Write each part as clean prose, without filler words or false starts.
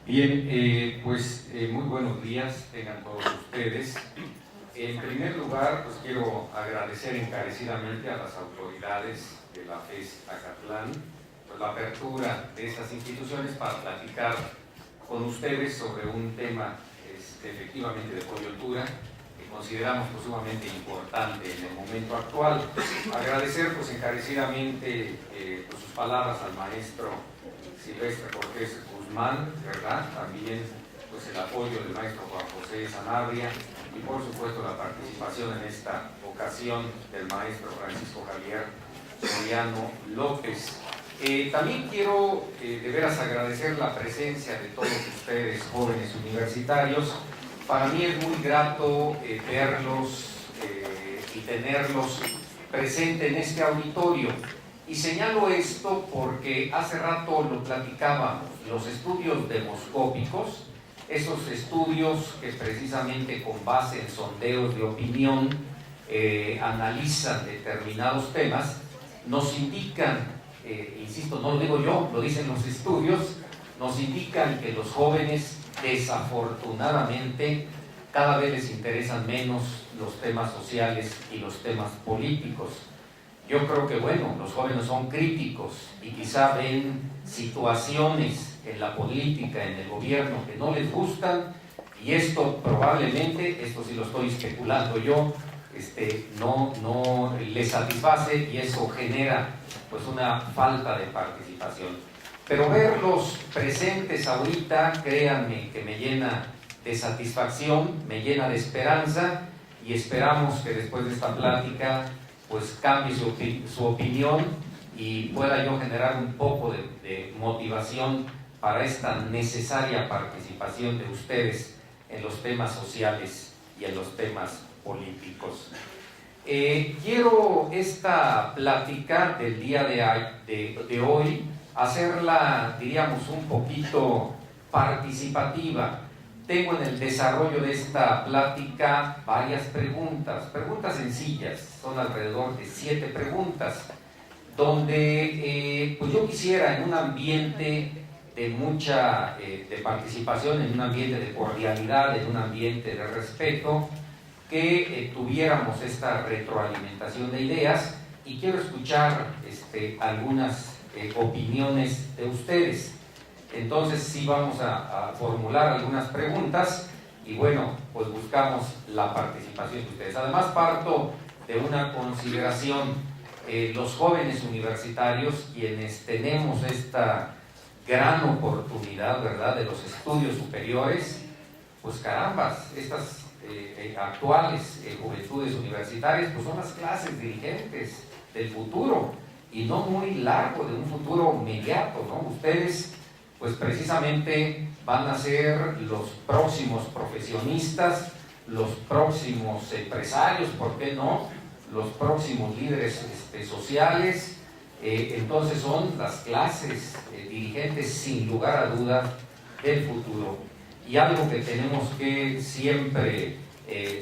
Bien, muy buenos días tengan todos ustedes. En primer lugar, pues quiero agradecer encarecidamente a las autoridades de la FES Acatlán pues, la apertura de estas instituciones para platicar con ustedes sobre un tema efectivamente de coyuntura que consideramos pues, sumamente importante en el momento actual. Agradecer pues encarecidamente pues, sus palabras al maestro Silvestre Cortés Guzmán, ¿verdad? También pues el apoyo del maestro Juan José Sanabria y por supuesto la participación en esta ocasión del maestro Francisco Javier Soriano López. También quiero de veras agradecer la presencia de todos ustedes, jóvenes universitarios. Para mí es muy grato verlos y tenerlos presentes en este auditorio. Y señalo esto porque hace rato lo platicábamos, los estudios demoscópicos, esos estudios que precisamente con base en sondeos de opinión analizan determinados temas, nos indican, insisto, no lo digo yo, lo dicen los estudios, nos indican que los jóvenes desafortunadamente cada vez les interesan menos los temas sociales y los temas políticos. Yo creo que, bueno, los jóvenes son críticos y quizá ven situaciones en la política, en el gobierno que no les gustan y esto probablemente, esto sí lo estoy especulando yo, no les satisface y eso genera pues una falta de participación. Pero verlos presentes ahorita, créanme que me llena de satisfacción, me llena de esperanza y esperamos que después de esta plática pues cambie su opinión y pueda yo generar un poco de motivación para esta necesaria participación de ustedes en los temas sociales y en los temas políticos. Quiero esta plática del día de hoy hacerla, diríamos, un poquito participativa. Tengo en el desarrollo de esta plática varias preguntas sencillas, son alrededor de 7 preguntas, donde pues yo quisiera en un ambiente de mucha de participación, en un ambiente de cordialidad, en un ambiente de respeto, que tuviéramos esta retroalimentación de ideas y quiero escuchar algunas opiniones de ustedes. Entonces sí vamos a formular algunas preguntas y bueno, pues buscamos la participación de ustedes. Además parto de una consideración, los jóvenes universitarios, quienes tenemos esta gran oportunidad, ¿verdad?, de los estudios superiores, pues carambas, estas actuales juventudes universitarias, pues son las clases dirigentes del futuro y no muy largo, de un futuro inmediato, ¿no? Ustedes pues precisamente van a ser los próximos profesionistas, los próximos empresarios, ¿por qué no?, los próximos líderes sociales, entonces son las clases dirigentes sin lugar a duda del futuro. Y algo que tenemos que siempre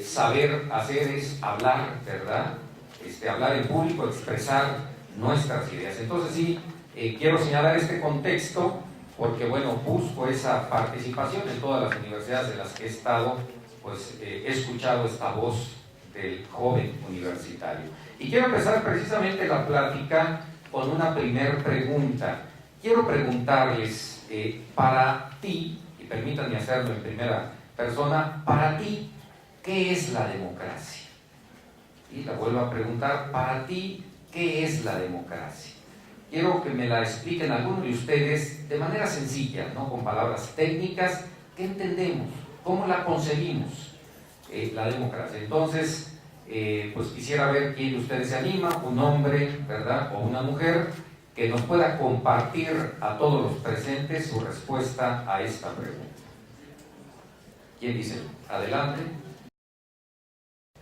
saber hacer es hablar, ¿verdad? Hablar en público, expresar nuestras ideas. Entonces sí, quiero señalar este contexto porque, bueno, busco esa participación en todas las universidades de las que he estado, pues he escuchado esta voz del joven universitario. Y quiero empezar precisamente la plática con una primera pregunta. Quiero preguntarles, para ti, y permítanme hacerlo en primera persona, para ti, ¿qué es la democracia? Y la vuelvo a preguntar, para ti, ¿qué es la democracia? Quiero que me la expliquen algunos de ustedes de manera sencilla, no con palabras técnicas. ¿Qué entendemos? ¿Cómo la concebimos? La democracia. Entonces, pues quisiera ver quién de ustedes se anima, un hombre, ¿verdad?, o una mujer, que nos pueda compartir a todos los presentes su respuesta a esta pregunta. ¿Quién dice? Adelante.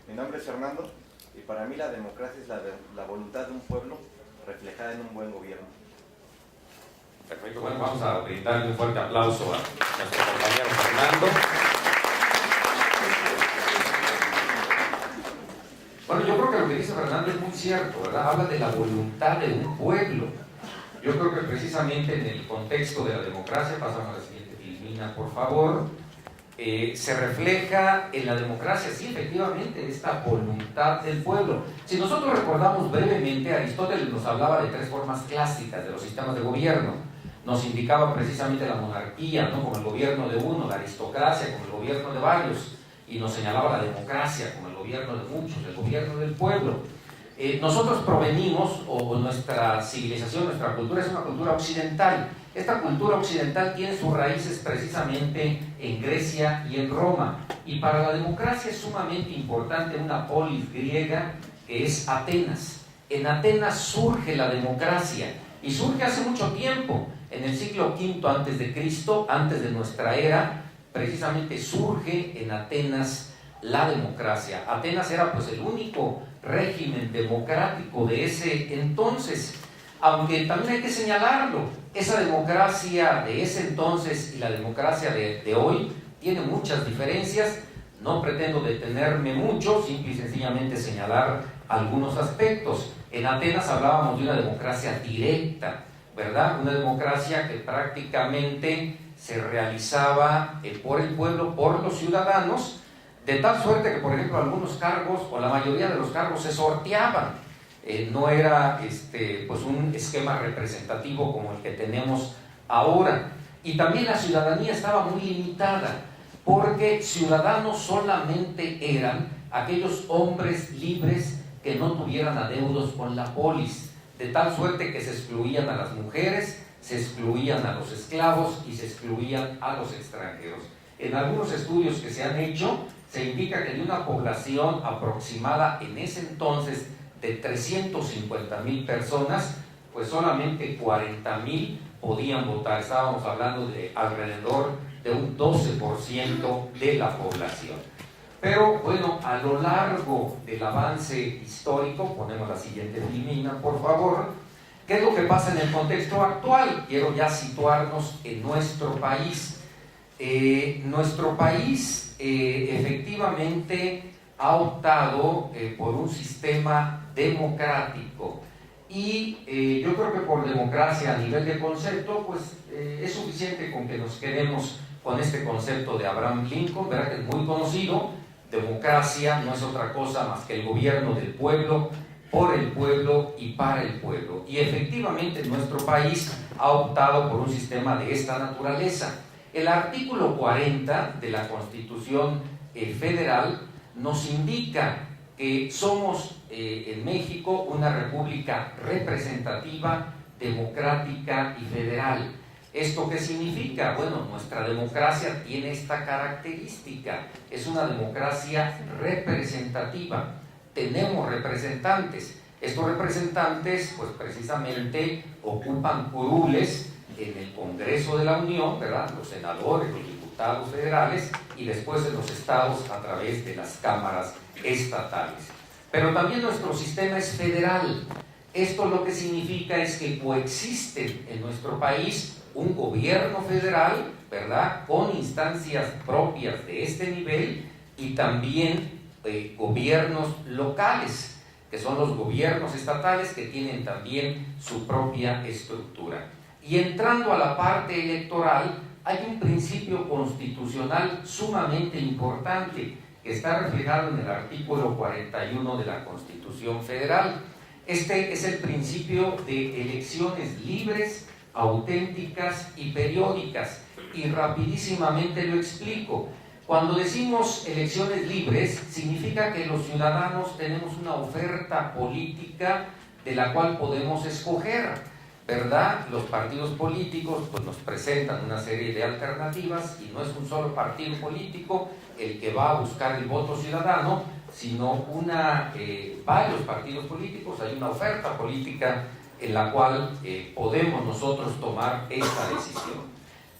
Mi nombre es Fernando y para mí la democracia es la voluntad de un pueblo reflejada en un buen gobierno. Perfecto, bueno, vamos a brindarle un fuerte aplauso a nuestro compañero Fernando. Bueno, yo creo que lo que dice Fernando es muy cierto, ¿verdad? Habla de la voluntad de un pueblo. Yo creo que precisamente en el contexto de la democracia, pasamos a la siguiente filmina, Limina, por favor, se refleja en la democracia, sí, efectivamente, esta voluntad del pueblo. Si nosotros recordamos brevemente, Aristóteles nos hablaba de 3 formas clásicas de los sistemas de gobierno. Nos indicaba precisamente la monarquía, ¿no?, como el gobierno de uno, la aristocracia como el gobierno de varios, y nos señalaba la democracia como el gobierno de muchos, el gobierno del pueblo. Nosotros provenimos, o nuestra civilización, nuestra cultura es una cultura occidental. Esta cultura occidental tiene sus raíces precisamente en Grecia y en Roma. Y para la democracia es sumamente importante una polis griega que es Atenas. En Atenas surge la democracia y surge hace mucho tiempo. En el siglo V a.C., antes de nuestra era, precisamente surge en Atenas la democracia. Atenas era pues el único régimen democrático de ese entonces, aunque también hay que señalarlo, esa democracia de ese entonces y la democracia de hoy tiene muchas diferencias. No pretendo detenerme mucho, simple y sencillamente señalar algunos aspectos. En Atenas hablábamos de una democracia directa, ¿verdad? Una democracia que prácticamente se realizaba por el pueblo, por los ciudadanos, de tal suerte que, por ejemplo, algunos cargos o la mayoría de los cargos se sorteaban. No era pues un esquema representativo como el que tenemos ahora. Y también la ciudadanía estaba muy limitada, porque ciudadanos solamente eran aquellos hombres libres que no tuvieran adeudos con la polis, de tal suerte que se excluían a las mujeres, se excluían a los esclavos y se excluían a los extranjeros. En algunos estudios que se han hecho, se indica que de una población aproximada en ese entonces de 350,000 personas, pues solamente 40,000 podían votar. Estábamos hablando de alrededor de un 12% de la población. Pero bueno, a lo largo del avance histórico, ponemos la siguiente filmina, por favor. ¿Qué es lo que pasa en el contexto actual? Quiero ya situarnos en nuestro país. Nuestro país efectivamente ha optado por un sistema democrático, y yo creo que por democracia a nivel de concepto, pues es suficiente con que nos quedemos con este concepto de Abraham Lincoln, ¿verdad?, que es muy conocido. Democracia no es otra cosa más que el gobierno del pueblo, por el pueblo y para el pueblo. Y efectivamente nuestro país ha optado por un sistema de esta naturaleza. El artículo 40 de la Constitución Federal nos indica que somos en México una república representativa, democrática y federal. ¿Esto qué significa? Bueno, nuestra democracia tiene esta característica, es una democracia representativa. Tenemos representantes. Estos representantes, pues precisamente ocupan curules en el Congreso de la Unión, ¿verdad?, los senadores, los diputados federales, y después en los estados a través de las cámaras estatales. Pero también nuestro sistema es federal. Esto lo que significa es que coexisten en nuestro país un gobierno federal, ¿verdad?, con instancias propias de este nivel, y también gobiernos locales, que son los gobiernos estatales, que tienen también su propia estructura. Y entrando a la parte electoral, hay un principio constitucional sumamente importante que está reflejado en el artículo 41 de la Constitución Federal. Este es el principio de elecciones libres, auténticas y periódicas. Y rapidísimamente lo explico. Cuando decimos elecciones libres, significa que los ciudadanos tenemos una oferta política de la cual podemos escoger, ¿verdad? Los partidos políticos pues nos presentan una serie de alternativas, y no es un solo partido político el que va a buscar el voto ciudadano, sino varios partidos políticos. Hay una oferta política en la cual podemos nosotros tomar esta decisión.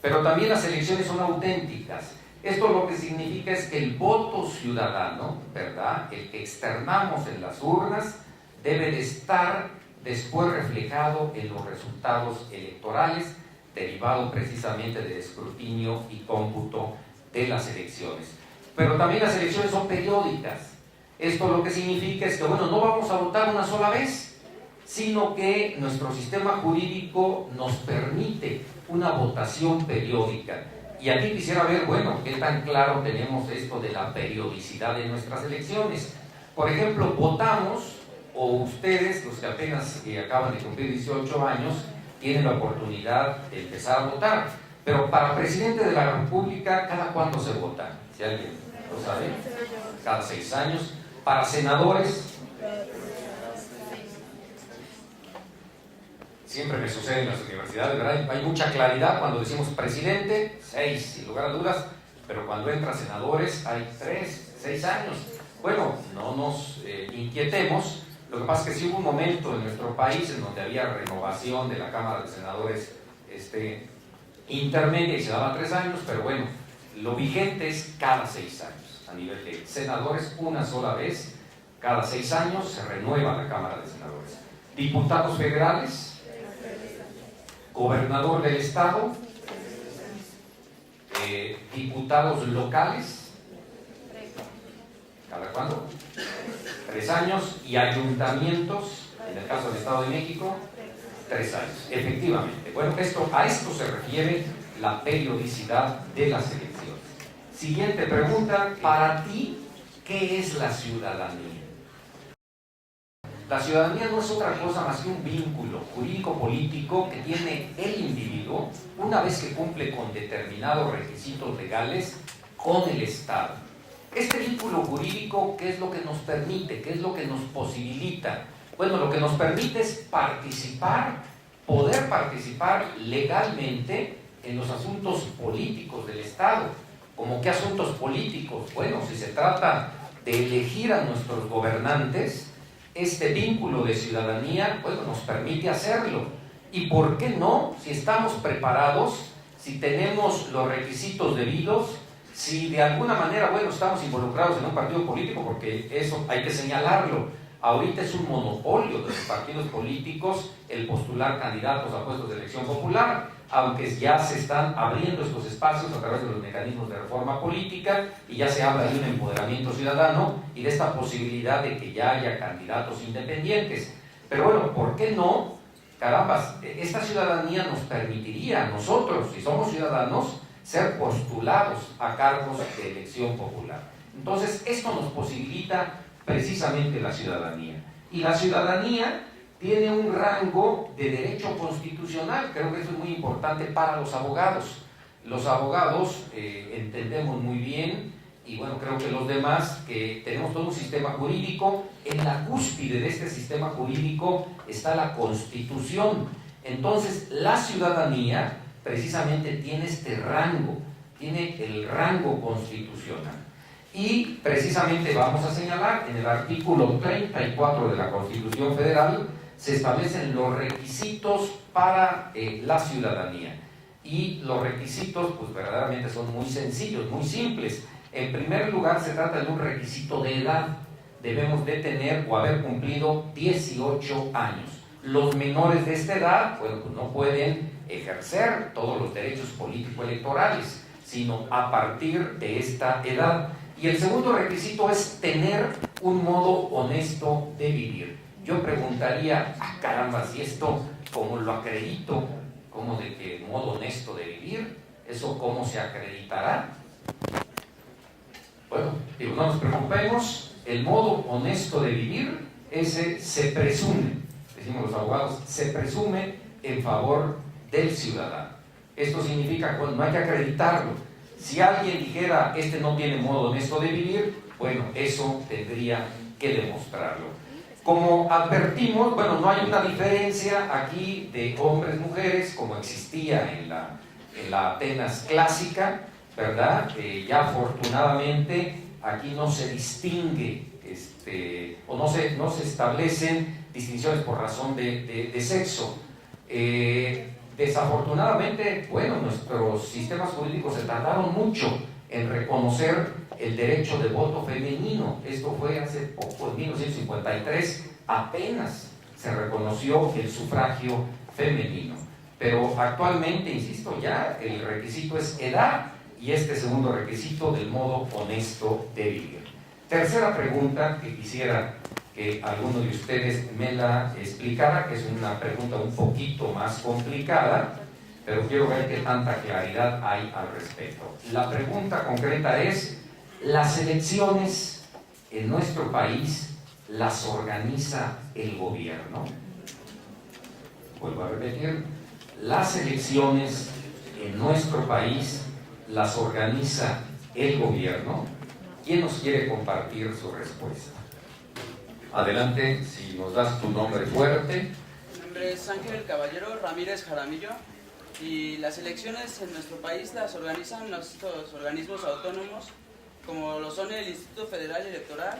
Pero también las elecciones son auténticas. Esto lo que significa es que el voto ciudadano, ¿verdad?, el que externamos en las urnas, debe de estar después reflejado en los resultados electorales, derivado precisamente del escrutinio y cómputo de las elecciones. Pero también las elecciones son periódicas. Esto lo que significa es que, bueno, no vamos a votar una sola vez, sino que nuestro sistema jurídico nos permite una votación periódica. Y aquí quisiera ver, bueno, qué tan claro tenemos esto de la periodicidad de nuestras elecciones. Por ejemplo, votamos, o ustedes, los que apenas acaban de cumplir 18 años, tienen la oportunidad de empezar a votar. Pero para presidente de la República, ¿cada cuándo se vota? Si alguien lo sabe, cada 6 años. Para senadores, siempre me sucede en las universidades, ¿verdad? Hay mucha claridad cuando decimos presidente, 6, sin lugar a dudas, pero cuando entran senadores hay 3, 6 años. Bueno, no nos inquietemos. Lo que pasa es que sí hubo un momento en nuestro país en donde había renovación de la Cámara de Senadores intermedia y se daba 3 años, pero bueno, lo vigente es cada 6 años. A nivel de senadores, una sola vez, cada 6 años se renueva la Cámara de Senadores. Diputados federales, gobernador del estado, diputados locales, ¿cada cuándo? 3 años, y ayuntamientos, en el caso del Estado de México, 3 años, efectivamente. Bueno, a esto se refiere la periodicidad de las elecciones. Siguiente pregunta, para ti, ¿qué es la ciudadanía? La ciudadanía no es otra cosa más que un vínculo jurídico-político que tiene el individuo una vez que cumple con determinados requisitos legales con el Estado. Este vínculo jurídico, ¿qué es lo que nos permite? ¿Qué es lo que nos posibilita? Bueno, lo que nos permite es poder participar legalmente en los asuntos políticos del Estado. ¿Cómo qué asuntos políticos? Bueno, si se trata de elegir a nuestros gobernantes, este vínculo de ciudadanía, bueno, nos permite hacerlo. ¿Y por qué no? Si estamos preparados, si tenemos los requisitos debidos, si de alguna manera, bueno, estamos involucrados en un partido político, porque eso hay que señalarlo. Ahorita es un monopolio de los partidos políticos el postular candidatos a puestos de elección popular, aunque ya se están abriendo estos espacios a través de los mecanismos de reforma política y ya se habla de un empoderamiento ciudadano y de esta posibilidad de que ya haya candidatos independientes. Pero bueno, ¿por qué no? Carambas, esta ciudadanía nos permitiría a nosotros, si somos ciudadanos, ser postulados a cargos de elección popular. Entonces, esto nos posibilita precisamente la ciudadanía. Y la ciudadanía tiene un rango de derecho constitucional. Creo que eso es muy importante para los abogados. Los abogados entendemos muy bien, y bueno, creo que los demás, que tenemos todo un sistema jurídico. En la cúspide de este sistema jurídico está la Constitución. Entonces, la ciudadanía precisamente tiene este rango, tiene el rango constitucional. Y precisamente vamos a señalar, en el artículo 34 de la Constitución Federal, se establecen los requisitos para la ciudadanía. Y los requisitos, pues verdaderamente son muy sencillos, muy simples. En primer lugar, se trata de un requisito de edad. Debemos de tener o haber cumplido 18 años. Los menores de esta edad, bueno, pues no pueden ejercer todos los derechos político-electorales, sino a partir de esta edad. Y el segundo requisito es tener un modo honesto de vivir. Yo preguntaría, caramba, si esto, ¿cómo lo acredito? ¿Cómo de que modo honesto de vivir? ¿Eso cómo se acreditará? Bueno, digo, no nos preocupemos, el modo honesto de vivir, ese se presume, decimos los abogados, se presume en favor del ciudadano. Esto significa que no hay que acreditarlo. Si alguien dijera, este no tiene modo honesto de vivir, bueno, eso tendría que demostrarlo. Como advertimos, bueno, no hay una diferencia aquí de hombres-mujeres como existía en la Atenas clásica, ¿verdad? Ya afortunadamente aquí no se distingue o no se establecen distinciones por razón de sexo. Desafortunadamente, bueno, nuestros sistemas jurídicos se tardaron mucho en reconocer el derecho de voto femenino. Esto fue hace poco, en 1953, apenas se reconoció el sufragio femenino. Pero actualmente, insisto, ya el requisito es edad y este segundo requisito del modo honesto de vivir. Tercera pregunta que quisiera que alguno de ustedes me la explicara, que es una pregunta un poquito más complicada. pero quiero ver qué tanta claridad hay al respecto. La pregunta concreta es, ¿las elecciones en nuestro país las organiza el gobierno? Vuelvo a repetir, ¿las elecciones en nuestro país las organiza el gobierno? ¿Quién nos quiere compartir su respuesta? Adelante, si nos das tu nombre fuerte. Mi nombre es Ángel Caballero Ramírez Jaramillo y las elecciones en nuestro país las organizan estos organismos autónomos como lo son el Instituto Federal Electoral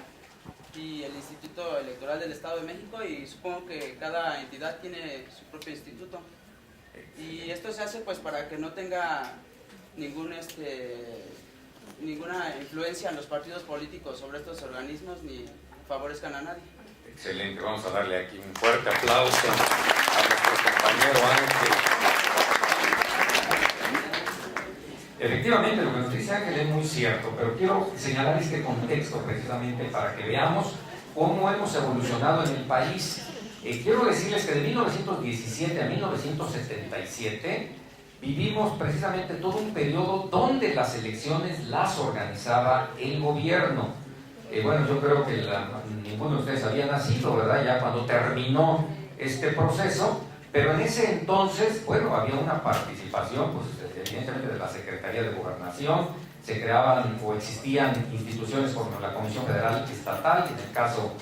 y el Instituto Electoral del Estado de México, y supongo que cada entidad tiene su propio instituto. Y esto se hace pues para que no tenga ninguna influencia en los partidos políticos sobre estos organismos ni favorezcan a nadie. Excelente, vamos a darle aquí un fuerte aplauso a nuestro compañero Ángel. Efectivamente, lo que nos dice Ángel es muy cierto, pero quiero señalar este contexto precisamente para que veamos cómo hemos evolucionado en el país. Quiero decirles que de 1917 a 1977 vivimos precisamente todo un periodo donde las elecciones las organizaba el gobierno. Bueno, yo creo que ninguno de ustedes había nacido, ¿verdad? Ya cuando terminó este proceso, pero en ese entonces, bueno, había una participación, pues evidentemente de la Secretaría de Gobernación, se creaban o existían instituciones como la Comisión Federal Estatal, y en el caso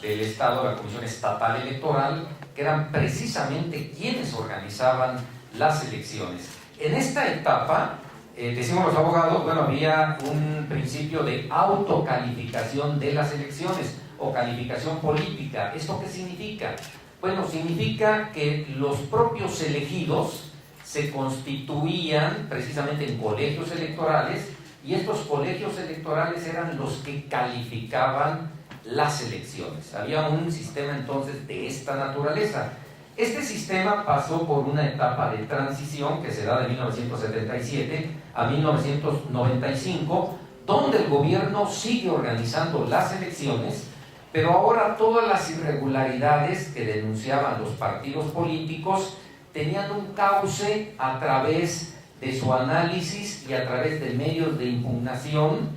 del Estado, la Comisión Estatal Electoral, que eran precisamente quienes organizaban las elecciones. En esta etapa, decimos los abogados, bueno, había un principio de autocalificación de las elecciones o calificación política. ¿Esto qué significa? Bueno, significa que los propios elegidos se constituían precisamente en colegios electorales, y estos colegios electorales eran los que calificaban las elecciones. Había un sistema entonces de esta naturaleza. Este sistema pasó por una etapa de transición que se da de 1977 a 1995, donde el gobierno sigue organizando las elecciones, pero ahora todas las irregularidades que denunciaban los partidos políticos tenían un cauce a través de su análisis y a través de medios de impugnación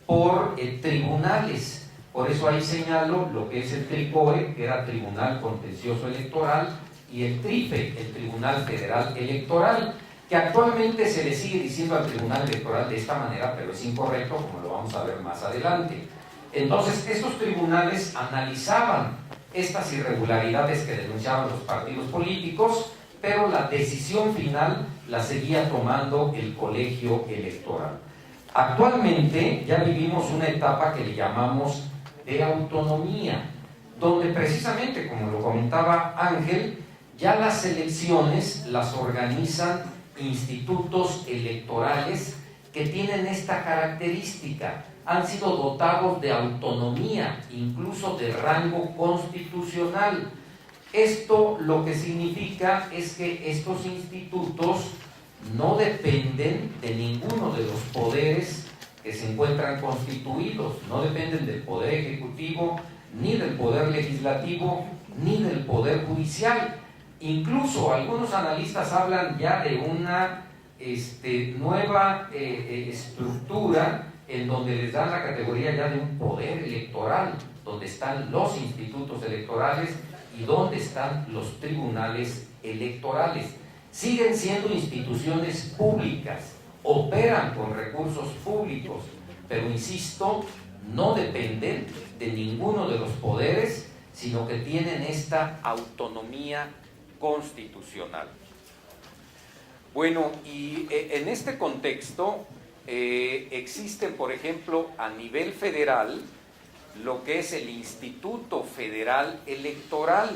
por tribunales. Por eso ahí señalo lo que es el TRICOE, que era Tribunal Contencioso Electoral, y el TRIFE, el Tribunal Federal Electoral, que actualmente se le sigue diciendo al Tribunal Electoral de esta manera, pero es incorrecto, como lo vamos a ver más adelante. Entonces, estos tribunales analizaban estas irregularidades que denunciaban los partidos políticos, pero la decisión final la seguía tomando el colegio electoral. Actualmente ya vivimos una etapa que le llamamos de autonomía, donde precisamente, como lo comentaba Ángel, ya las elecciones las organizan institutos electorales que tienen esta característica. Han sido dotados de autonomía, incluso de rango constitucional. Esto lo que significa es que estos institutos no dependen de ninguno de los poderes que se encuentran constituidos, no dependen del Poder Ejecutivo, ni del Poder Legislativo, ni del Poder Judicial. Incluso algunos analistas hablan ya de una nueva estructura en donde les dan la categoría ya de un poder electoral, donde están los institutos electorales y donde están los tribunales electorales. Siguen siendo instituciones públicas, operan con recursos públicos, pero insisto, no dependen de ninguno de los poderes, sino que tienen esta autonomía constitucional. Bueno, y en este contexto existen, por ejemplo, a nivel federal, lo que es el Instituto Federal Electoral,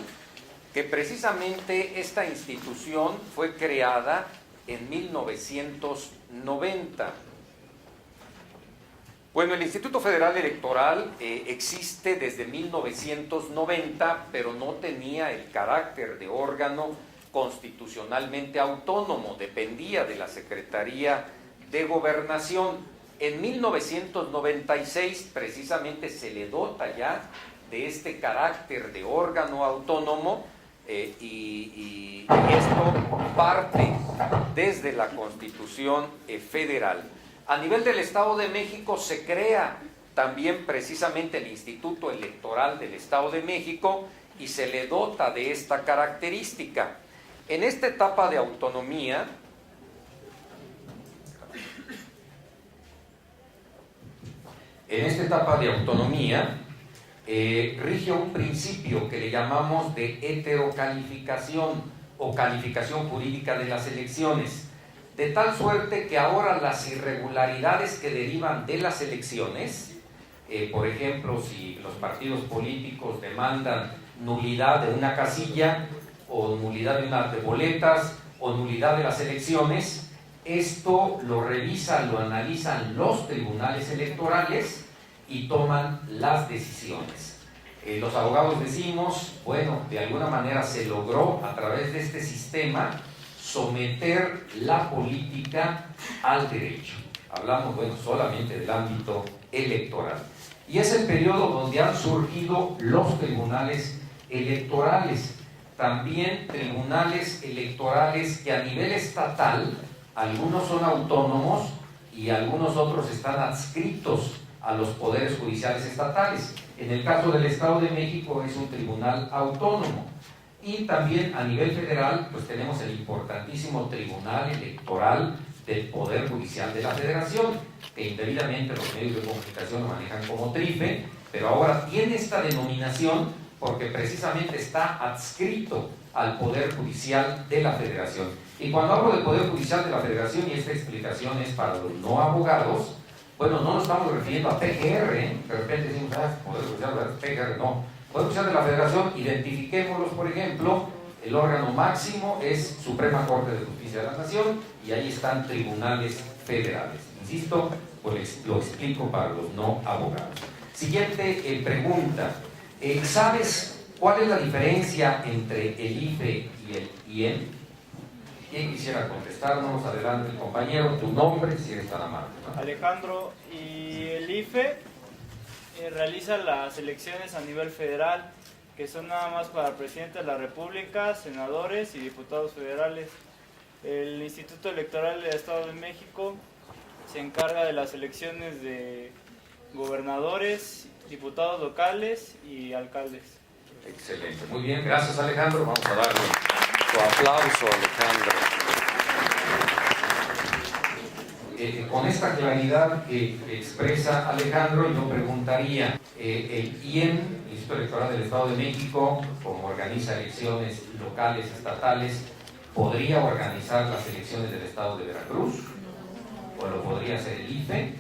que precisamente esta institución fue creada en 1990. Bueno, el Instituto Federal Electoral existe desde 1990, pero no tenía el carácter de órgano constitucionalmente autónomo, dependía de la Secretaría de Gobernación. En 1996 precisamente se le dota ya de este carácter de órgano autónomo, y esto parte desde la Constitución Federal. A nivel del Estado de México se crea también precisamente el Instituto Electoral del Estado de México y se le dota de esta característica. En esta etapa de autonomía, rige un principio que le llamamos de heterocalificación o calificación jurídica de las elecciones, de tal suerte que ahora las irregularidades que derivan de las elecciones, por ejemplo, si los partidos políticos demandan nulidad de una casilla o nulidad de boletas o nulidad de las elecciones, esto lo revisan, lo analizan los tribunales electorales y toman las decisiones. Los abogados decimos, bueno, de alguna manera se logró a través de este sistema someter la política al derecho. Hablamos, bueno, solamente del ámbito electoral. Y es el periodo donde han surgido los tribunales electorales. También tribunales electorales que a nivel estatal, algunos son autónomos y algunos otros están adscritos a los poderes judiciales estatales. En el caso del Estado de México es un tribunal autónomo. Y también a nivel federal, pues tenemos el importantísimo Tribunal Electoral del Poder Judicial de la Federación, que indebidamente los medios de comunicación lo manejan como TRIFE, pero ahora tiene esta denominación porque precisamente está adscrito al Poder Judicial de la Federación. Y cuando hablo del Poder Judicial de la Federación, y esta explicación es para los no abogados, bueno, no nos estamos refiriendo a PGR, de repente decimos, Poder Judicial, PGR, no. Poder Judicial de la Federación, identifiquémoslos, por ejemplo, el órgano máximo es Suprema Corte de Justicia de la Nación y ahí están tribunales federales. Insisto, pues lo explico para los no abogados. Siguiente pregunta. ¿Sabes cuál es la diferencia entre el IFE y el IEM? ¿Quién quisiera contestarnos? Adelante, el compañero, tu nombre, si eres tan amable, ¿no? Alejandro, y el IFE realiza las elecciones a nivel federal, que son nada más para presidente de la República, senadores y diputados federales. El Instituto Electoral del Estado de México se encarga de las elecciones de gobernadores, diputados locales y alcaldes. Excelente, muy bien, gracias Alejandro. Vamos a darle su aplauso a Alejandro. Con esta claridad que expresa Alejandro, yo preguntaría, el IEM, el Instituto Electoral del Estado de México, como organiza elecciones locales, estatales, ¿podría organizar las elecciones del Estado de Veracruz? ¿O lo podría hacer el IFE?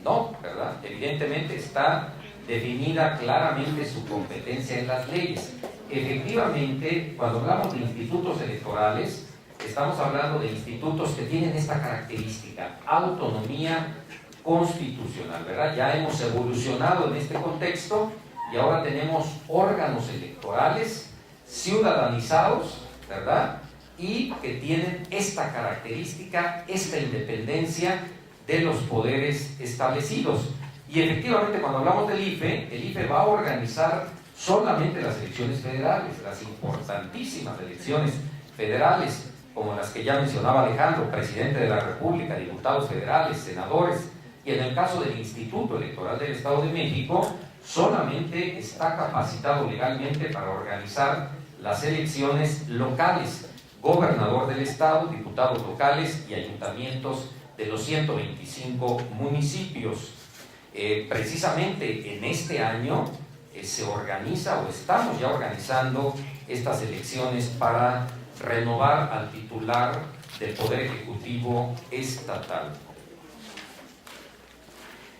No, ¿verdad? Evidentemente está definida claramente su competencia en las leyes. Efectivamente, cuando hablamos de institutos electorales, estamos hablando de institutos que tienen esta característica, autonomía constitucional, ¿verdad? Ya hemos evolucionado en este contexto y ahora tenemos órganos electorales ciudadanizados, ¿verdad? Y que tienen esta característica, esta independencia de los poderes establecidos. Y efectivamente, cuando hablamos del IFE, el IFE va a organizar solamente las elecciones federales, las importantísimas elecciones federales, como las que ya mencionaba Alejandro, presidente de la República, diputados federales, senadores, y en el caso del Instituto Electoral del Estado de México, solamente está capacitado legalmente para organizar las elecciones locales, gobernador del Estado, diputados locales y ayuntamientos de los 125 municipios. Precisamente en este año se organiza o estamos ya organizando estas elecciones para renovar al titular del Poder Ejecutivo Estatal.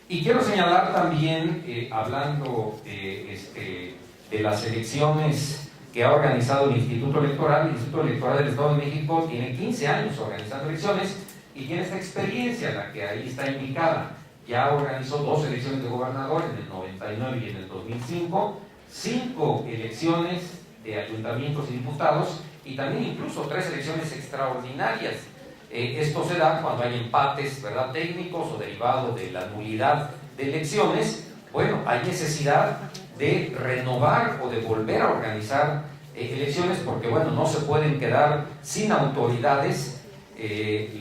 Y quiero señalar también, hablando de las elecciones que ha organizado el Instituto Electoral del Estado de México tiene 15 años organizando elecciones y tiene esta experiencia, la que ahí está indicada. Ya organizó 2 elecciones de gobernador en el 99 y en el 2005, 5 elecciones de ayuntamientos y diputados y también incluso 3 elecciones extraordinarias. Esto se da cuando hay empates, ¿verdad?, técnicos o derivados de la nulidad de elecciones. Bueno, hay necesidad de renovar o de volver a organizar elecciones, porque bueno, no se pueden quedar sin autoridades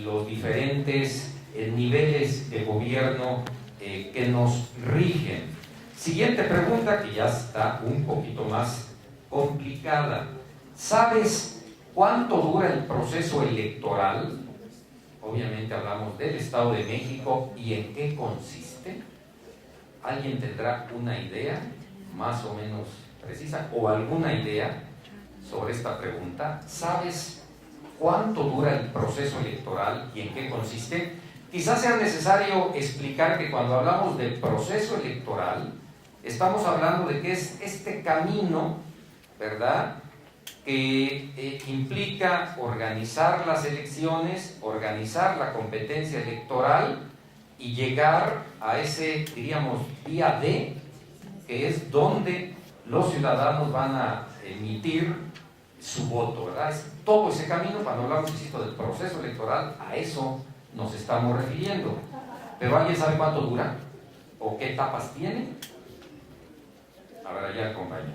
los diferentes niveles de gobierno que nos rigen. Siguiente pregunta, que ya está un poquito más complicada. ¿Sabes cuánto dura el proceso electoral? Obviamente hablamos del Estado de México y en qué consiste. ¿Alguien tendrá una idea más o menos precisa o alguna idea sobre esta pregunta? ¿Sabes cuánto dura el proceso electoral y en qué consiste? Quizás sea necesario explicar que cuando hablamos de proceso electoral, estamos hablando de que es este camino, ¿verdad?, que implica organizar las elecciones, organizar la competencia electoral y llegar a ese, diríamos, día D, que es donde los ciudadanos van a emitir su voto, ¿verdad? Es todo ese camino. Cuando hablamos, insisto, del proceso electoral, a eso nos estamos refiriendo. ¿Pero alguien sabe cuánto dura? ¿O qué etapas tiene? A ver, allá, compañero.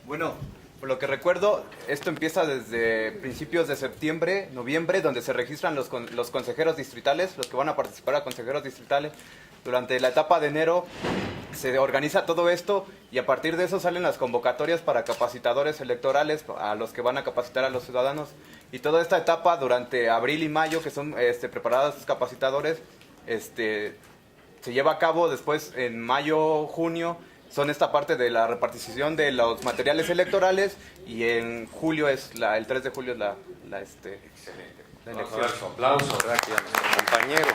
Bueno, por lo que recuerdo, esto empieza desde principios de septiembre, noviembre, donde se registran los consejeros distritales, los que van a participar a consejeros distritales. Durante la etapa de enero se organiza todo esto y a partir de eso salen las convocatorias para capacitadores electorales, a los que van a capacitar a los ciudadanos. Y toda esta etapa durante abril y mayo, que son preparados los capacitadores, se lleva a cabo. Después en mayo, junio, son esta parte de la repartición de los materiales electorales, y en julio el 3 de julio es la Excelente. la elección. Aplauso. Gracias, compañeros.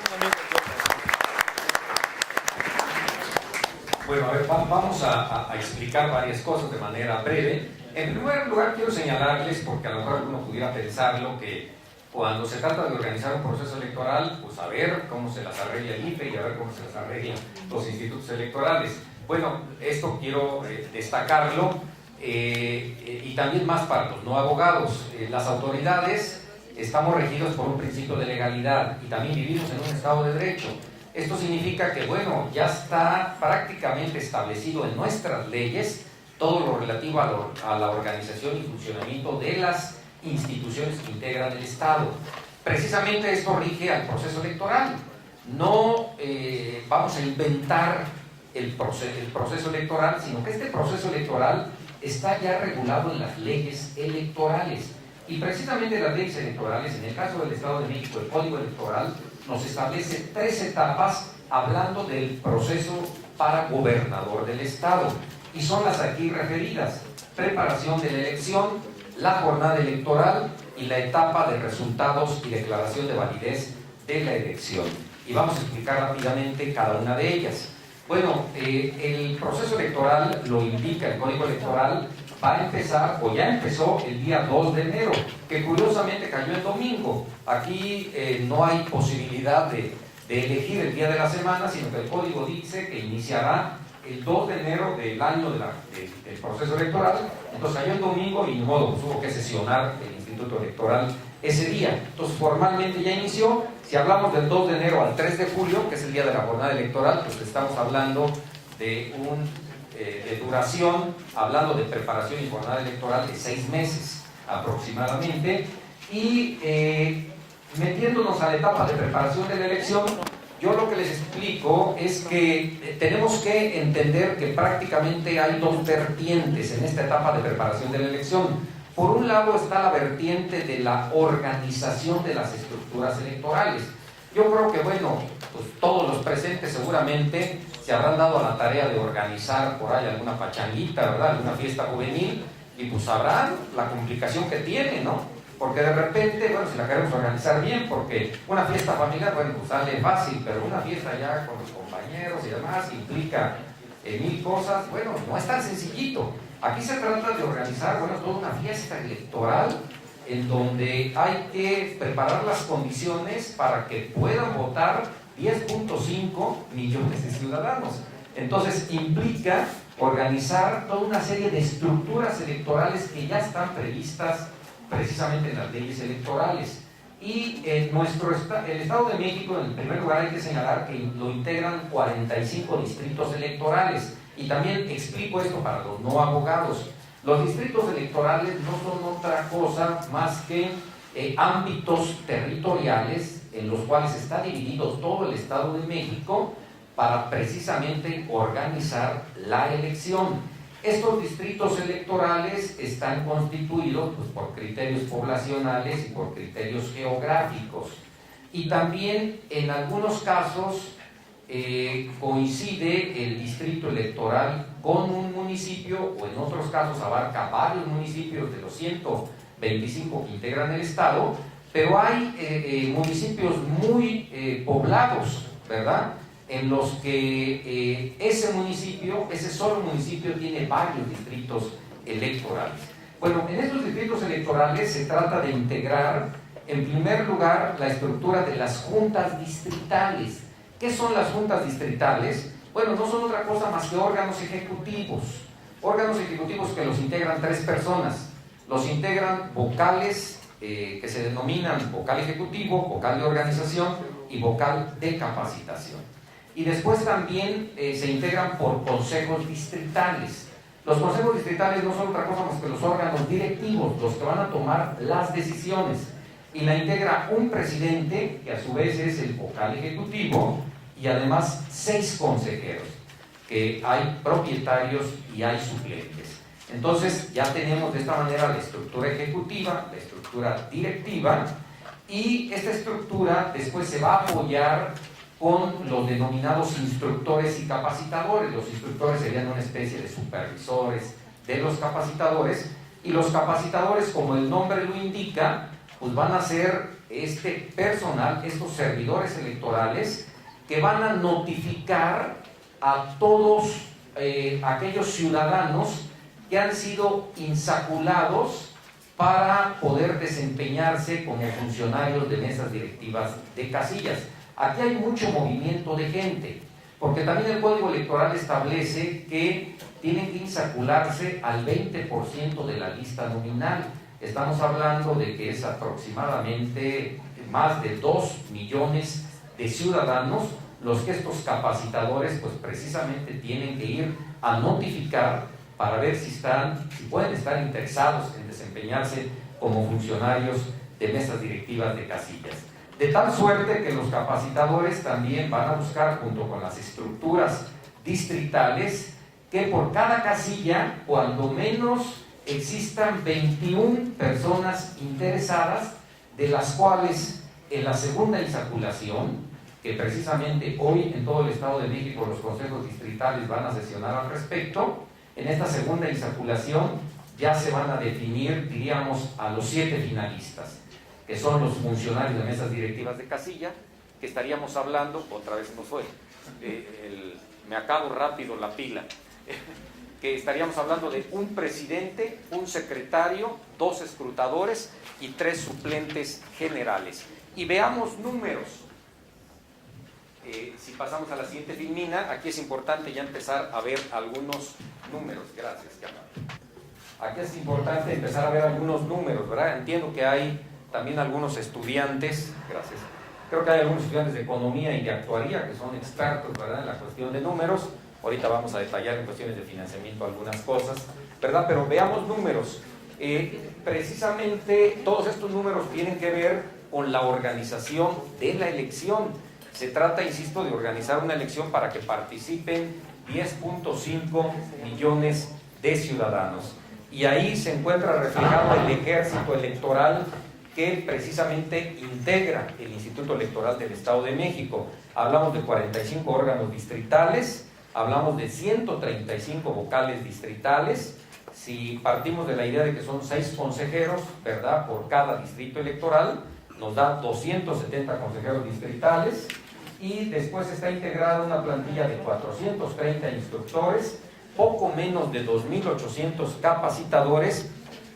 Bueno, a ver, vamos a explicar varias cosas de manera breve. En primer lugar, quiero señalarles, porque a lo mejor uno pudiera pensarlo, que cuando se trata de organizar un proceso electoral, pues a ver cómo se las arregla el IFE y a ver cómo se las arreglan los institutos electorales. Bueno, esto quiero destacarlo, y también más para los no abogados. Las autoridades estamos regidos por un principio de legalidad y también vivimos en un Estado de Derecho. Esto significa que, bueno, ya está prácticamente establecido en nuestras leyes todo lo relativo a la organización y funcionamiento de las instituciones que integran el Estado. Precisamente esto rige al proceso electoral. No vamos a inventar el proceso electoral, sino que este proceso electoral está ya regulado en las leyes electorales. Y precisamente las leyes electorales, en el caso del Estado de México, el Código Electoral nos establece 3 etapas hablando del proceso para gobernador del Estado. Y son las aquí referidas: preparación de la elección, la jornada electoral y la etapa de resultados y declaración de validez de la elección. Y vamos a explicar rápidamente cada una de ellas. Bueno, el proceso electoral lo indica el Código Electoral, va a empezar, o ya empezó, el día 2 de enero, que curiosamente cayó el domingo. Aquí no hay posibilidad de elegir el día de la semana, sino que el Código dice que iniciará el 2 de enero del año del proceso electoral. Entonces cayó el domingo y ni modo, pues hubo que sesionar el Instituto Electoral ese día. Entonces formalmente ya inició. Si hablamos del 2 de enero al 3 de julio, que es el día de la jornada electoral, pues estamos hablando de duración, hablando de preparación y jornada electoral de 6 meses aproximadamente. Y metiéndonos a la etapa de preparación de la elección, yo lo que les explico es que tenemos que entender que prácticamente hay 2 vertientes en esta etapa de preparación de la elección. Por un lado está la vertiente de la organización de las estructuras electorales. Yo creo que, bueno, pues todos los presentes seguramente se habrán dado a la tarea de organizar por ahí alguna pachanguita, ¿verdad?, alguna fiesta juvenil, y pues sabrán la complicación que tiene, ¿no? Porque de repente, bueno, si la queremos organizar bien, porque una fiesta familiar, bueno, pues sale fácil, pero una fiesta ya con los compañeros y demás implica 1000 cosas. Bueno, no es tan sencillito. Aquí se trata de organizar, bueno, toda una fiesta electoral en donde hay que preparar las condiciones para que puedan votar 10.5 millones de ciudadanos. Entonces implica organizar toda una serie de estructuras electorales que ya están previstas precisamente en las leyes electorales. Y el Estado de México, en primer lugar, hay que señalar que lo integran 45 distritos electorales. Y también explico esto para los no abogados. Los distritos electorales no son otra cosa más que ámbitos territoriales en los cuales está dividido todo el Estado de México para precisamente organizar la elección. Estos distritos electorales están constituidos pues, por criterios poblacionales y por criterios geográficos. Y también en algunos casos coincide el distrito electoral con un municipio, o en otros casos abarca varios municipios de los 125 que integran el Estado, pero hay municipios muy poblados, ¿verdad?, en los que ese solo municipio tiene varios distritos electorales. Bueno, en estos distritos electorales se trata de integrar, en primer lugar, la estructura de las juntas distritales. ¿Qué son las juntas distritales? Bueno, no son otra cosa más que órganos ejecutivos que los integran 3 personas. Los integran vocales que se denominan vocal ejecutivo, vocal de organización y vocal de capacitación. Y después también se integran por consejos distritales. Los consejos distritales no son otra cosa más que los órganos directivos, los que van a tomar las decisiones. Y la integra un presidente, que a su vez es el vocal ejecutivo, y además 6 consejeros, que hay propietarios y hay suplentes. Entonces ya tenemos de esta manera la estructura ejecutiva, la estructura directiva, y esta estructura después se va a apoyar con los denominados instructores y capacitadores. Los instructores serían una especie de supervisores de los capacitadores, y los capacitadores, como el nombre lo indica, pues van a ser este personal, estos servidores electorales, que van a notificar a todos aquellos ciudadanos que han sido insaculados para poder desempeñarse como funcionarios de mesas directivas de casillas. Aquí hay mucho movimiento de gente, porque también el Código Electoral establece que tienen que insacularse al 20% de la lista nominal. Estamos hablando de que es aproximadamente más de 2 millones de ciudadanos los que estos capacitadores pues precisamente tienen que ir a notificar para ver si pueden estar interesados en desempeñarse como funcionarios de mesas directivas de casillas. De tal suerte que los capacitadores también van a buscar, junto con las estructuras distritales, que por cada casilla, cuando menos, existan 21 personas interesadas, de las cuales en la segunda insaculación, que precisamente hoy en todo el Estado de México los consejos distritales van a sesionar al respecto, en esta segunda insaculación ya se van a definir, diríamos, a los 7 finalistas, que son los funcionarios de mesas directivas de casilla, que estaríamos hablando, otra vez no fue, me acabo rápido la pila, que estaríamos hablando de un presidente, un secretario, 2 escrutadores y 3 suplentes generales. Y veamos números. Si pasamos a la siguiente filmina, aquí es importante ya empezar a ver algunos números. Gracias, Carlos. Aquí es importante empezar a ver algunos números, ¿verdad? Entiendo que hay también algunos estudiantes, gracias, creo que hay algunos estudiantes de economía y de actuaría que son expertos, ¿verdad?, en la cuestión de números. Ahorita vamos a detallar en cuestiones de financiamiento algunas cosas, ¿verdad? Pero veamos números. Precisamente todos estos números tienen que ver con la organización de la elección. Se trata, insisto, de organizar una elección para que participen 10.5 millones de ciudadanos. Y ahí se encuentra reflejado el ejército electoral que precisamente integra el Instituto Electoral del Estado de México. Hablamos de 45 órganos distritales, hablamos de 135 vocales distritales. Si partimos de la idea de que son 6 consejeros, ¿verdad?, por cada distrito electoral, nos da 270 consejeros distritales, y después está integrada una plantilla de 430 instructores, poco menos de 2.800 capacitadores.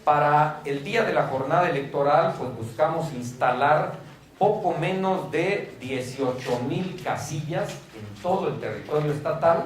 Para el día de la jornada electoral, pues buscamos instalar poco menos de 18,000 casillas en todo el territorio estatal,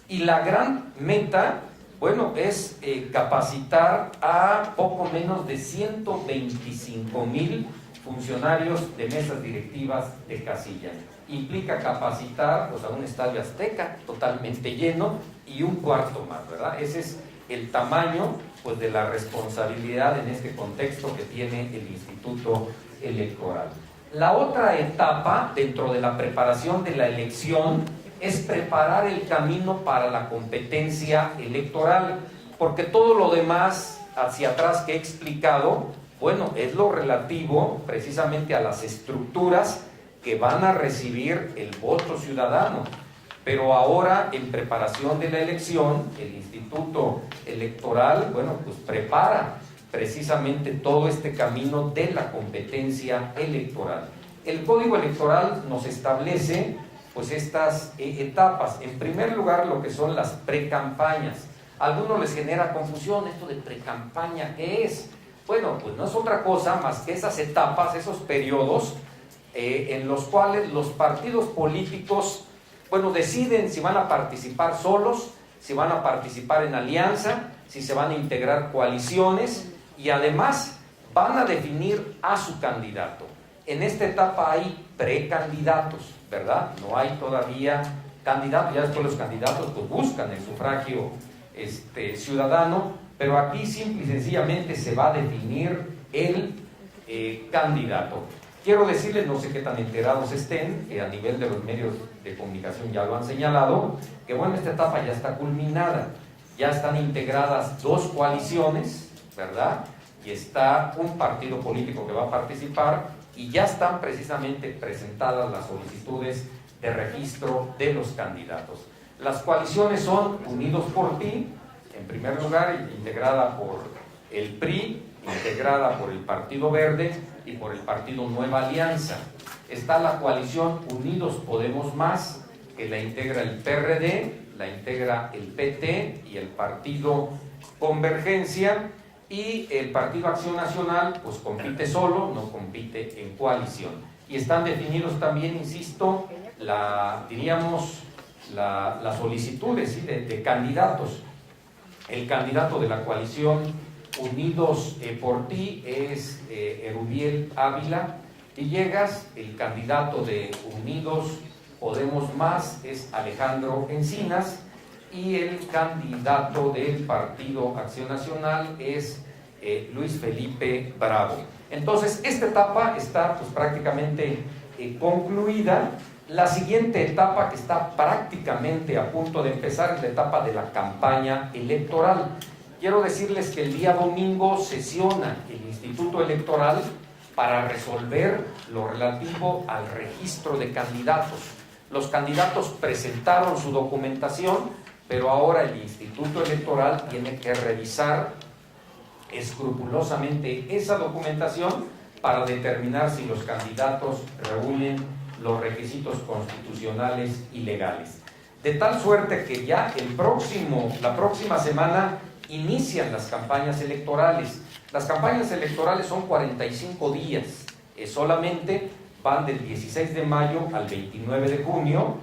y la gran meta, bueno, es capacitar a poco menos de 125,000 funcionarios de mesas directivas de casilla. Implica capacitar pues, a un estadio Azteca totalmente lleno y un cuarto más, ¿verdad? Ese es el tamaño pues, de la responsabilidad en este contexto que tiene el Instituto Electoral. La otra etapa dentro de la preparación de la elección es preparar el camino para la competencia electoral, porque todo lo demás hacia atrás que he explicado, bueno, es lo relativo precisamente a las estructuras que van a recibir el voto ciudadano. Pero ahora, en preparación de la elección, el Instituto Electoral, bueno, pues prepara precisamente todo este camino de la competencia electoral. El Código Electoral nos establece pues estas etapas. En primer lugar, lo que son las precampañas. A algunos les genera confusión esto de precampaña, ¿qué es? Bueno, pues no es otra cosa más que esas etapas, esos periodos en los cuales los partidos políticos, bueno, deciden si van a participar solos, si van a participar en alianza, si se van a integrar coaliciones y además van a definir a su candidato. En esta etapa hay precandidatos, ¿verdad? No hay todavía candidatos, ya después los candidatos pues buscan el sufragio ciudadano, pero aquí simple y sencillamente se va a definir el candidato. Quiero decirles, no sé qué tan enterados estén, que a nivel de los medios de comunicación ya lo han señalado, que bueno, esta etapa ya está culminada, ya están integradas 2 coaliciones, ¿verdad? Y está un partido político que va a participar y ya están precisamente presentadas las solicitudes de registro de los candidatos. Las coaliciones son Unidos por Ti, en primer lugar, integrada por el PRI, integrada por el Partido Verde y por el Partido Nueva Alianza. Está la coalición Unidos Podemos Más, que la integra el PRD, la integra el PT y el Partido Convergencia, y el Partido Acción Nacional pues compite solo, no compite en coalición. Y están definidos también, insisto, las solicitudes, ¿sí?, de candidatos. El candidato de la coalición Unidos por Ti es Erubiel Ávila Villegas, el candidato de Unidos Podemos Más es Alejandro Encinas y el candidato del Partido Acción Nacional es Luis Felipe Bravo. Entonces, esta etapa está pues prácticamente concluida. La siguiente etapa, que está prácticamente a punto de empezar, es la etapa de la campaña electoral. Quiero decirles que el día domingo sesiona el Instituto Electoral para resolver lo relativo al registro de candidatos. Los candidatos presentaron su documentación, pero ahora el Instituto Electoral tiene que revisar escrupulosamente esa documentación para determinar si los candidatos reúnen los requisitos constitucionales y legales. De tal suerte que ya la próxima semana inician las campañas electorales. Las campañas electorales son 45 días, solamente van del 16 de mayo al 29 de junio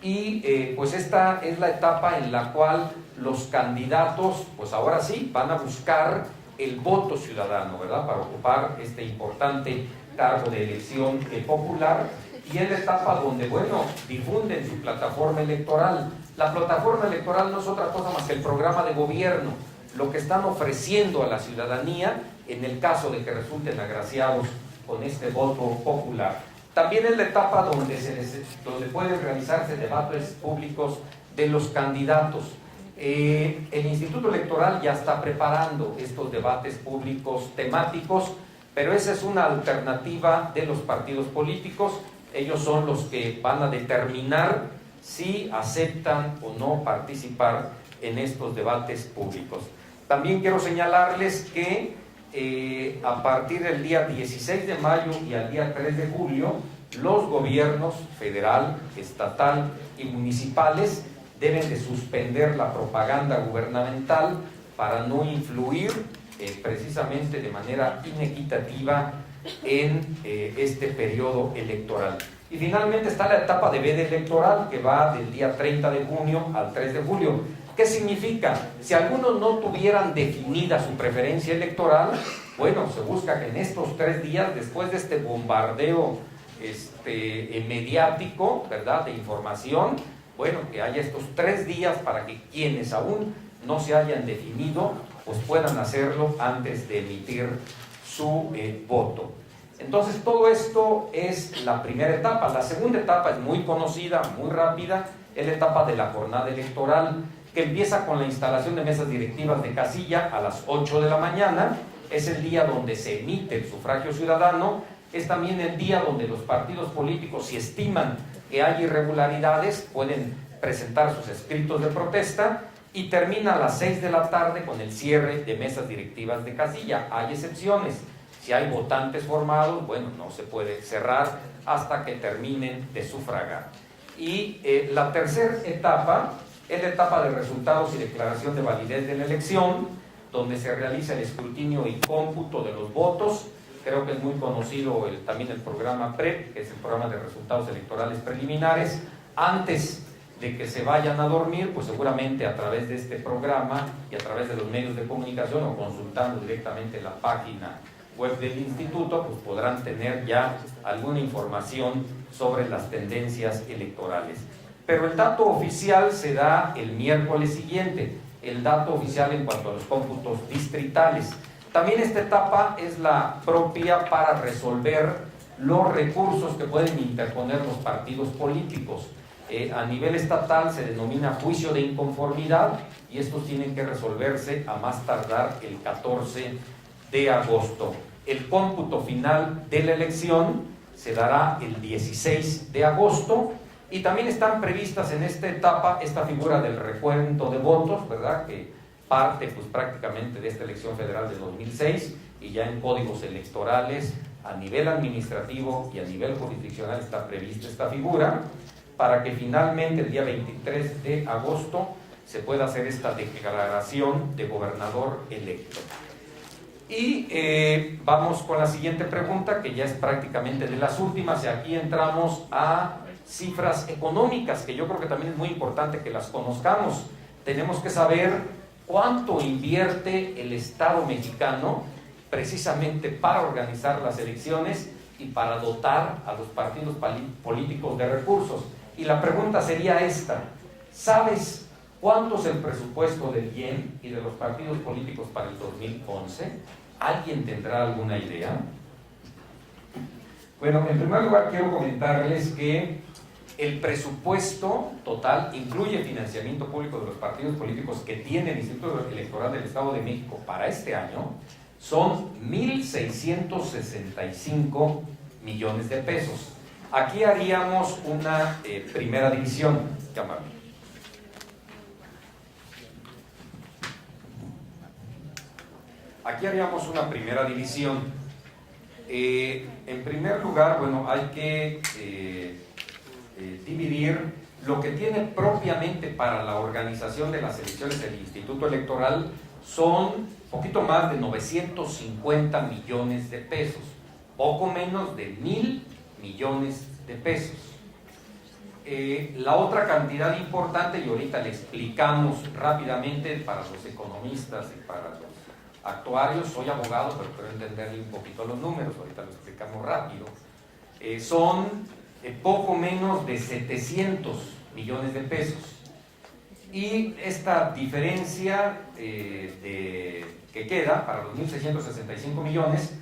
y pues esta es la etapa en la cual los candidatos, pues ahora sí, van a buscar el voto ciudadano, ¿verdad?, para ocupar este importante cargo de elección popular. Y es la etapa donde, bueno, difunden su plataforma electoral. La plataforma electoral no es otra cosa más que el programa de gobierno, lo que están ofreciendo a la ciudadanía en el caso de que resulten agraciados con este voto popular. También es la etapa donde pueden realizarse debates públicos de los candidatos. El Instituto Electoral ya está preparando estos debates públicos temáticos, pero esa es una alternativa de los partidos políticos. Ellos son los que van a determinar si aceptan o no participar en estos debates públicos. También quiero señalarles que a partir del día 16 de mayo y al día 3 de julio, los gobiernos federal, estatal y municipales deben de suspender la propaganda gubernamental para no influir precisamente de manera inequitativa en este periodo electoral. Y finalmente está la etapa de veda electoral, que va del día 30 de junio al 3 de julio. ¿Qué significa? Si algunos no tuvieran definida su preferencia electoral, bueno, se busca que en estos 3 días, después de este bombardeo mediático, ¿verdad?, de información, bueno, que haya estos 3 días para que quienes aún no se hayan definido, pues puedan hacerlo antes de emitir su voto. Entonces todo esto es la primera etapa. La segunda etapa es muy conocida, muy rápida, es la etapa de la jornada electoral, que empieza con la instalación de mesas directivas de casilla a las 8 de la mañana, es el día donde se emite el sufragio ciudadano, es también el día donde los partidos políticos, si estiman que hay irregularidades, pueden presentar sus escritos de protesta, y termina a las 6 de la tarde con el cierre de mesas directivas de casilla. Hay excepciones. Si hay votantes formados, bueno, no se puede cerrar hasta que terminen de sufragar. Y la tercera etapa es la etapa de resultados y declaración de validez de la elección, donde se realiza el escrutinio y cómputo de los votos. Creo que es muy conocido también el programa PREP, que es el programa de resultados electorales preliminares. Antes de que se vayan a dormir, pues seguramente a través de este programa y a través de los medios de comunicación o consultando directamente la página web del instituto, pues podrán tener ya alguna información sobre las tendencias electorales. Pero el dato oficial se da el miércoles siguiente, el dato oficial en cuanto a los cómputos distritales. También esta etapa es la propia para resolver los recursos que pueden interponer los partidos políticos. A nivel estatal se denomina juicio de inconformidad y estos tienen que resolverse a más tardar el 14 de agosto. El cómputo final de la elección se dará el 16 de agosto y también están previstas en esta etapa esta figura del recuento de votos, ¿verdad?, que parte pues prácticamente de esta elección federal de 2006 y ya en códigos electorales a nivel administrativo y a nivel jurisdiccional está prevista esta figura, para que finalmente el día 23 de agosto se pueda hacer esta declaración de gobernador electo. Y vamos con la siguiente pregunta, que ya es prácticamente de las últimas, y aquí entramos a cifras económicas, que yo creo que también es muy importante que las conozcamos. Tenemos que saber cuánto invierte el Estado mexicano precisamente para organizar las elecciones y para dotar a los partidos políticos de recursos. Y la pregunta sería esta: ¿sabes cuánto es el presupuesto del IEM y de los partidos políticos para el 2011? ¿Alguien tendrá alguna idea? Bueno, en primer lugar quiero comentarles que el presupuesto total incluye financiamiento público de los partidos políticos que tiene el Instituto Electoral del Estado de México para este año, son 1,665 millones de pesos. Aquí haríamos una primera división, cámara. Aquí haríamos una primera división. En primer lugar, bueno, hay que dividir lo que tiene propiamente para la organización de las elecciones del Instituto Electoral. Son poquito más de 950 millones de pesos, poco menos de 1,000 millones de pesos. La otra cantidad importante, y ahorita le explicamos rápidamente para los economistas y para los actuarios, soy abogado pero quiero entenderle un poquito los números, ahorita lo explicamos rápido, son poco menos de 700 millones de pesos. Y esta diferencia que queda para los 1,665 millones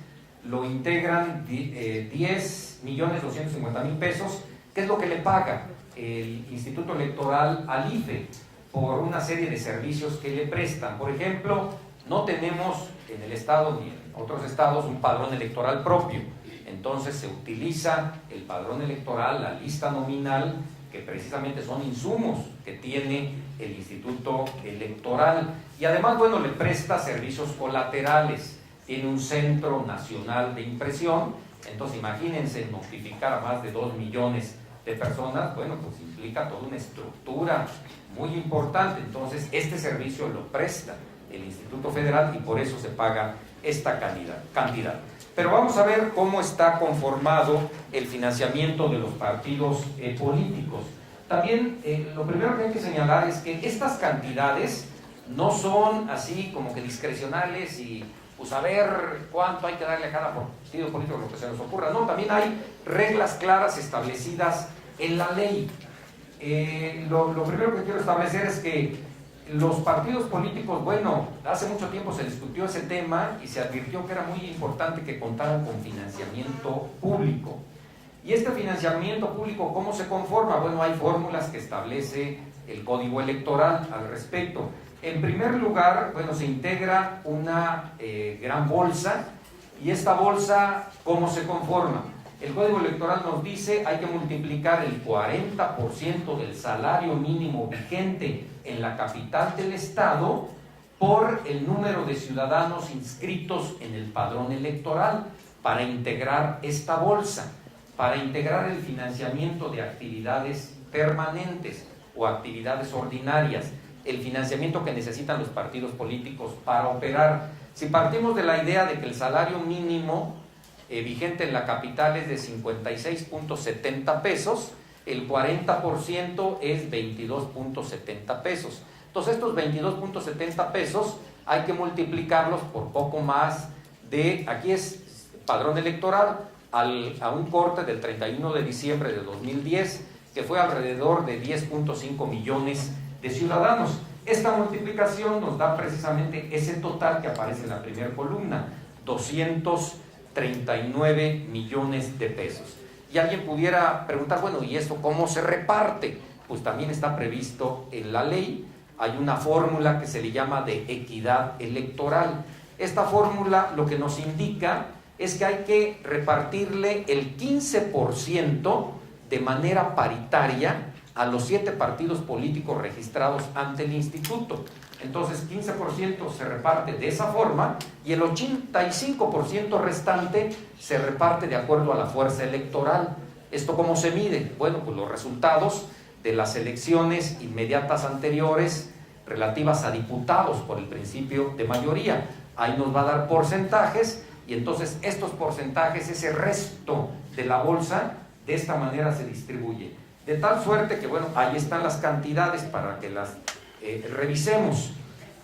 lo integran 10,250,000 pesos, que es lo que le paga el Instituto Electoral al IFE por una serie de servicios que le prestan. Por ejemplo, no tenemos en el estado ni en otros estados un padrón electoral propio, entonces se utiliza el padrón electoral, la lista nominal, que precisamente son insumos que tiene el Instituto Electoral, y además, bueno, le presta servicios colaterales. Tiene un centro nacional de impresión, entonces imagínense notificar a más de 2 millones de personas, bueno, pues implica toda una estructura muy importante. Entonces este servicio lo presta el Instituto Federal y por eso se paga esta cantidad. Pero vamos a ver cómo está conformado el financiamiento de los partidos políticos. También lo primero que hay que señalar es que estas cantidades no son así como que discrecionales y pues a ver cuánto hay que darle a cada partido político, lo que se nos ocurra. No, también hay reglas claras establecidas en la ley. Lo primero que quiero establecer es que Los partidos políticos, bueno, hace mucho tiempo se discutió ese tema y se advirtió que era muy importante que contaran con financiamiento público. Y este financiamiento público, ¿cómo se conforma? Bueno, hay fórmulas que establece el Código Electoral al respecto. En primer lugar, bueno, se integra una gran bolsa, y esta bolsa, ¿cómo se conforma? El Código Electoral nos dice hay que multiplicar el 40% del salario mínimo vigente en la capital del estado por el número de ciudadanos inscritos en el padrón electoral para integrar esta bolsa, para integrar el financiamiento de actividades permanentes o actividades ordinarias, el financiamiento que necesitan los partidos políticos para operar. Si partimos de la idea de que el salario mínimo vigente en la capital es de 56.70 pesos, el 40% es 22.70 pesos. Entonces estos 22.70 pesos hay que multiplicarlos por poco más de, aquí es padrón electoral, a un corte del 31 de diciembre de 2010, que fue alrededor de 10.5 millones de ciudadanos. Esta multiplicación nos da precisamente ese total que aparece en la primera columna, 239 millones de pesos. Y alguien pudiera preguntar, bueno, ¿y esto cómo se reparte? Pues también está previsto en la ley. Hay una fórmula que se le llama de equidad electoral. Esta fórmula lo que nos indica es que hay que repartirle el 15% de manera paritaria a los 7 partidos políticos registrados ante el instituto. Entonces 15% se reparte de esa forma y el 85% restante se reparte de acuerdo a la fuerza electoral. ¿Esto cómo se mide? Bueno, pues los resultados de las elecciones inmediatas anteriores relativas a diputados por el principio de mayoría. Ahí nos va a dar porcentajes y entonces estos porcentajes, ese resto de la bolsa, de esta manera se distribuye. De tal suerte que, bueno, ahí están las cantidades para que las revisemos.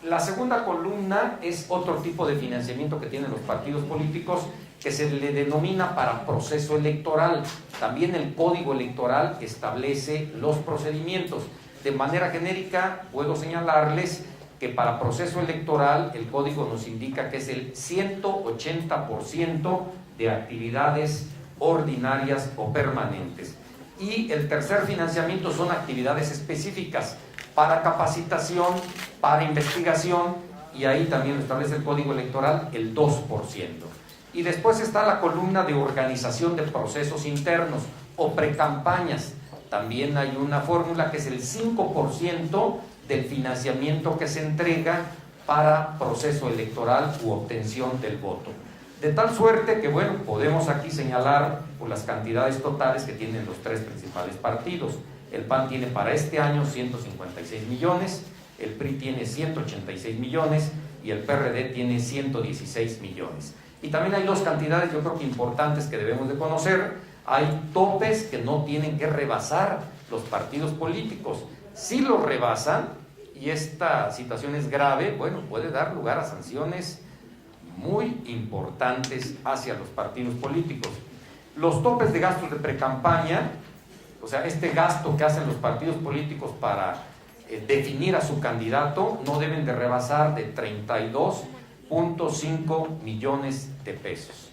La segunda columna es otro tipo de financiamiento que tienen los partidos políticos que se le denomina para proceso electoral. También el Código Electoral establece los procedimientos. De manera genérica puedo señalarles que para proceso electoral el Código nos indica que es el 180% de actividades ordinarias o permanentes. Y el tercer financiamiento son actividades específicas para capacitación, para investigación, y ahí también lo establece el Código Electoral, el 2%. Y después está la columna de organización de procesos internos o precampañas. También hay una fórmula que es el 5% del financiamiento que se entrega para proceso electoral u obtención del voto. De tal suerte que, bueno, podemos aquí señalar por las cantidades totales que tienen los 3 principales partidos. El PAN tiene para este año 156 millones, el PRI tiene 186 millones y el PRD tiene 116 millones. Y también hay 2 cantidades, yo creo que importantes, que debemos de conocer. Hay topes que no tienen que rebasar los partidos políticos. Si los rebasan, y esta situación es grave, bueno, puede dar lugar a sanciones muy importantes hacia los partidos políticos. Los topes de gastos de precampaña, o sea, este gasto que hacen los partidos políticos para definir a su candidato, no deben de rebasar de 32.5 millones de pesos.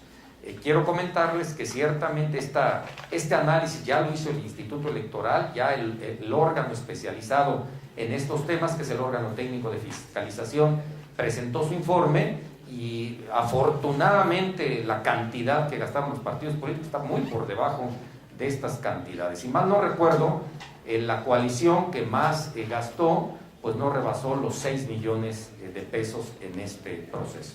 Quiero comentarles que ciertamente este análisis ya lo hizo el Instituto Electoral, ya el órgano especializado en estos temas, que es el órgano técnico de fiscalización, presentó su informe. Y afortunadamente la cantidad que gastaron los partidos políticos está muy por debajo de estas cantidades. Si mal no recuerdo, la coalición que más gastó, pues no rebasó los 6 millones de pesos en este proceso.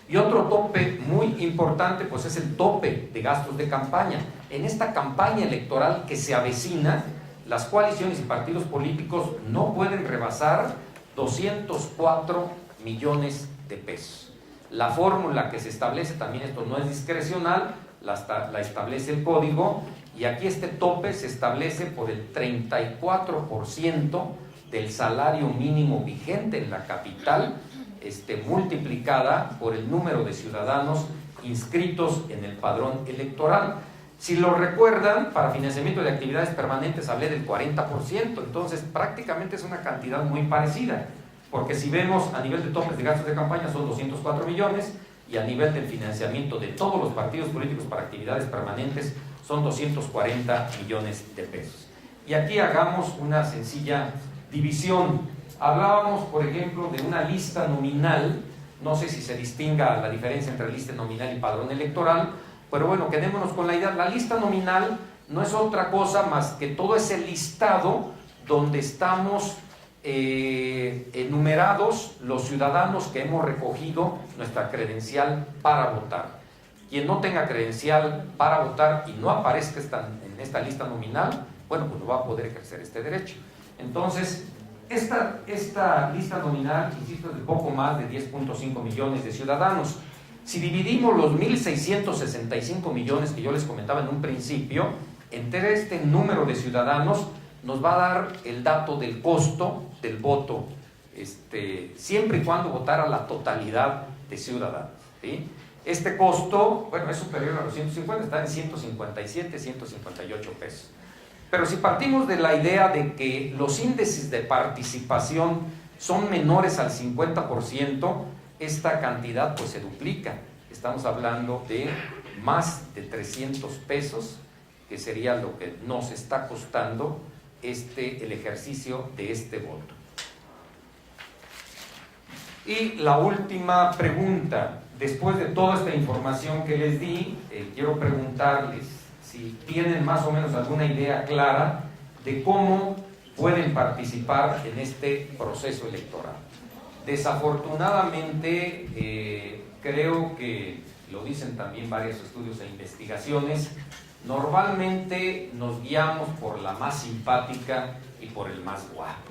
Y otro tope muy importante, pues es el tope de gastos de campaña. En esta campaña electoral que se avecina, las coaliciones y partidos políticos no pueden rebasar 204 millones de pesos. La fórmula que se establece, también esto no es discrecional, la establece el código, y aquí este tope se establece por el 34% del salario mínimo vigente en la capital, multiplicada por el número de ciudadanos inscritos en el padrón electoral. Si lo recuerdan, para financiamiento de actividades permanentes hablé del 40%, entonces prácticamente es una cantidad muy parecida, porque si vemos a nivel de topes de gastos de campaña son 204 millones, y a nivel del financiamiento de todos los partidos políticos para actividades permanentes son 240 millones de pesos. Y aquí hagamos una sencilla división. Hablábamos, por ejemplo, de una lista nominal, no sé si se distinga la diferencia entre lista nominal y padrón electoral, pero bueno, quedémonos con la idea. La lista nominal no es otra cosa más que todo ese listado donde estamos enumerados los ciudadanos que hemos recogido nuestra credencial para votar. Quien no tenga credencial para votar y no aparezca en esta lista nominal, bueno, pues no va a poder ejercer este derecho. Entonces, esta lista nominal, insisto, es de poco más de 10.5 millones de ciudadanos. Si dividimos los 1.665 millones que yo les comentaba en un principio, entre este número de ciudadanos, nos va a dar el dato del costo del voto, siempre y cuando votara la totalidad de ciudadanos, ¿sí? Este costo, bueno, es superior a los 150, está en 157, 158 pesos. Pero si partimos de la idea de que los índices de participación son menores al 50%, esta cantidad pues se duplica. Estamos hablando de más de 300 pesos, que sería lo que nos está costando el ejercicio de este voto. Y la última pregunta, después de toda esta información que les di, quiero preguntarles si tienen más o menos alguna idea clara de cómo pueden participar en este proceso electoral. Desafortunadamente, creo que lo dicen también varios estudios e investigaciones, normalmente nos guiamos por la más simpática y por el más guapo.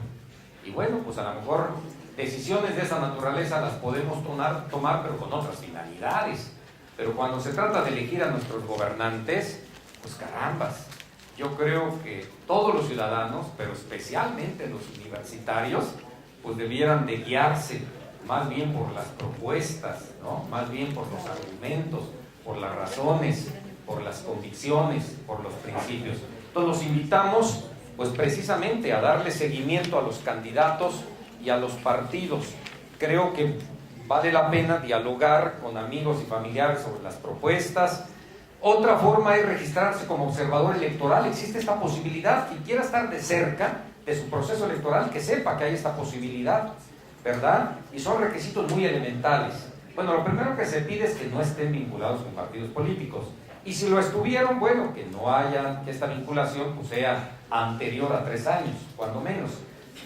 Y bueno, pues a lo mejor decisiones de esa naturaleza las podemos tomar, pero con otras finalidades. Pero cuando se trata de elegir a nuestros gobernantes, pues carambas, yo creo que todos los ciudadanos, pero especialmente los universitarios, pues debieran de guiarse más bien por las propuestas, ¿no? Más bien por los argumentos, por las razones, por las convicciones, por los principios. Entonces los invitamos pues precisamente a darle seguimiento a los candidatos y a los partidos. Creo que vale la pena dialogar con amigos y familiares sobre las propuestas. Otra forma es registrarse como observador electoral. Existe esta posibilidad. Quien quiera estar de cerca de su proceso electoral, que sepa que hay esta posibilidad, ¿verdad? Y son requisitos muy elementales. Bueno, lo primero que se pide es que no estén vinculados con partidos políticos. Y si lo estuvieron, bueno, que no haya, que esta vinculación pues sea anterior a 3 años, cuando menos.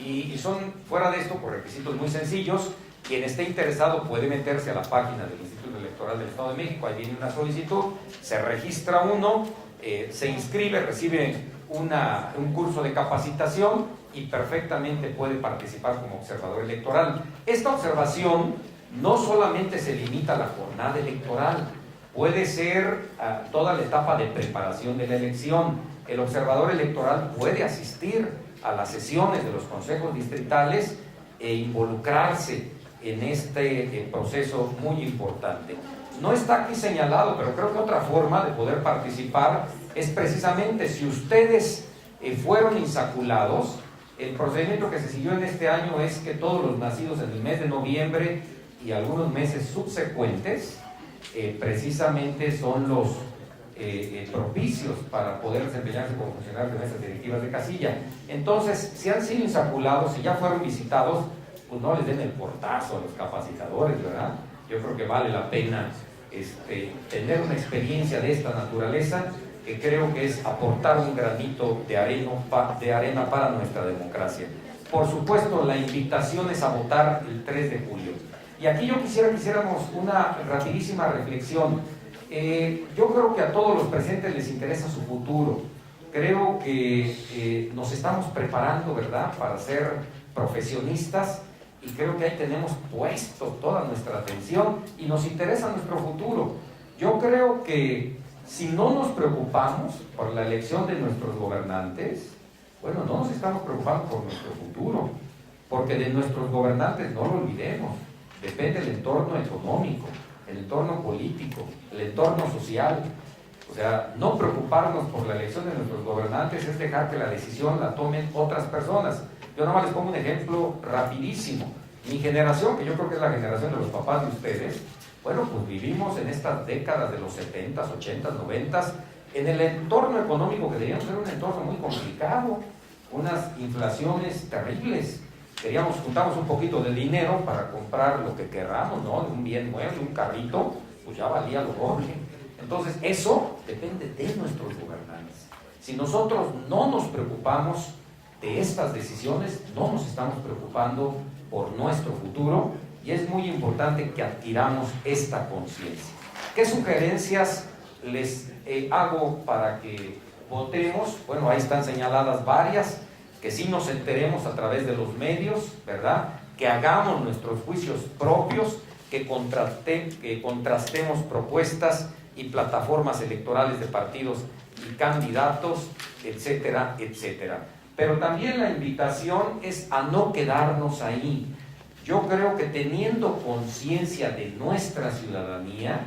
Y son, fuera de esto, por requisitos muy sencillos. Quien esté interesado puede meterse a la página del Instituto Electoral del Estado de México, ahí viene una solicitud, se registra uno, se inscribe, recibe un curso de capacitación y perfectamente puede participar como observador electoral. Esta observación no solamente se limita a la jornada electoral, puede ser toda la etapa de preparación de la elección. El observador electoral puede asistir a las sesiones de los consejos distritales e involucrarse en este proceso muy importante. No está aquí señalado, pero creo que otra forma de poder participar es precisamente si ustedes fueron insaculados. El procedimiento que se siguió en este año es que todos los nacidos en el mes de noviembre y algunos meses subsecuentes precisamente son los propicios para poder desempeñarse como funcionarios de mesas directivas de casilla. Entonces, si han sido insaculados, si ya fueron visitados, pues no les den el portazo a los capacitadores, ¿verdad? Yo creo que vale la pena tener una experiencia de esta naturaleza, que creo que es aportar un granito de arena para nuestra democracia. Por supuesto, la invitación es a votar el 3 de julio. Y aquí yo quisiera que hiciéramos una rapidísima reflexión. Yo creo que a todos los presentes les interesa su futuro. Creo que nos estamos preparando, ¿verdad?, para ser profesionistas, y creo que ahí tenemos puesto toda nuestra atención y nos interesa nuestro futuro. Yo creo que si no nos preocupamos por la elección de nuestros gobernantes, bueno, no nos estamos preocupando por nuestro futuro, porque de nuestros gobernantes, no lo olvidemos, depende el entorno económico, el entorno político, el entorno social. O sea, no preocuparnos por la elección de nuestros gobernantes es dejar que la decisión la tomen otras personas. Yo nomás les pongo un ejemplo rapidísimo. Mi generación, que yo creo que es la generación de los papás de ustedes, bueno, pues vivimos en estas décadas de los 70s, 80s, 90s, en el entorno económico que debíamos ser un entorno muy complicado, unas inflaciones terribles. Juntamos un poquito de dinero para comprar lo que queramos, ¿no? Un bien mueble, un carrito, pues ya valía lo doble. Entonces, eso depende de nuestros gobernantes. Si nosotros no nos preocupamos de estas decisiones, no nos estamos preocupando por nuestro futuro, y es muy importante que adquiramos esta conciencia. ¿Qué sugerencias les hago para que votemos? Bueno, ahí están señaladas varias, que sí nos enteremos a través de los medios, ¿verdad? Que hagamos nuestros juicios propios, que contrastemos propuestas y plataformas electorales de partidos y candidatos, etcétera, etcétera. Pero también la invitación es a no quedarnos ahí. Yo creo que teniendo conciencia de nuestra ciudadanía,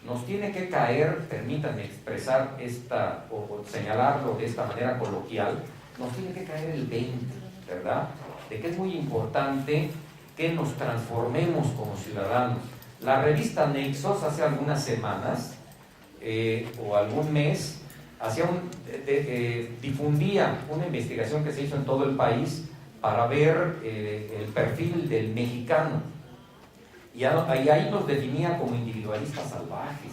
nos tiene que caer, permítanme expresar o señalarlo de esta manera coloquial, nos tiene que caer el 20, ¿verdad? De que es muy importante que nos transformemos como ciudadanos. La revista Nexos hace algunas semanas o algún mes difundía una investigación que se hizo en todo el país para ver el perfil del mexicano, y ahí nos definía como individualistas salvajes,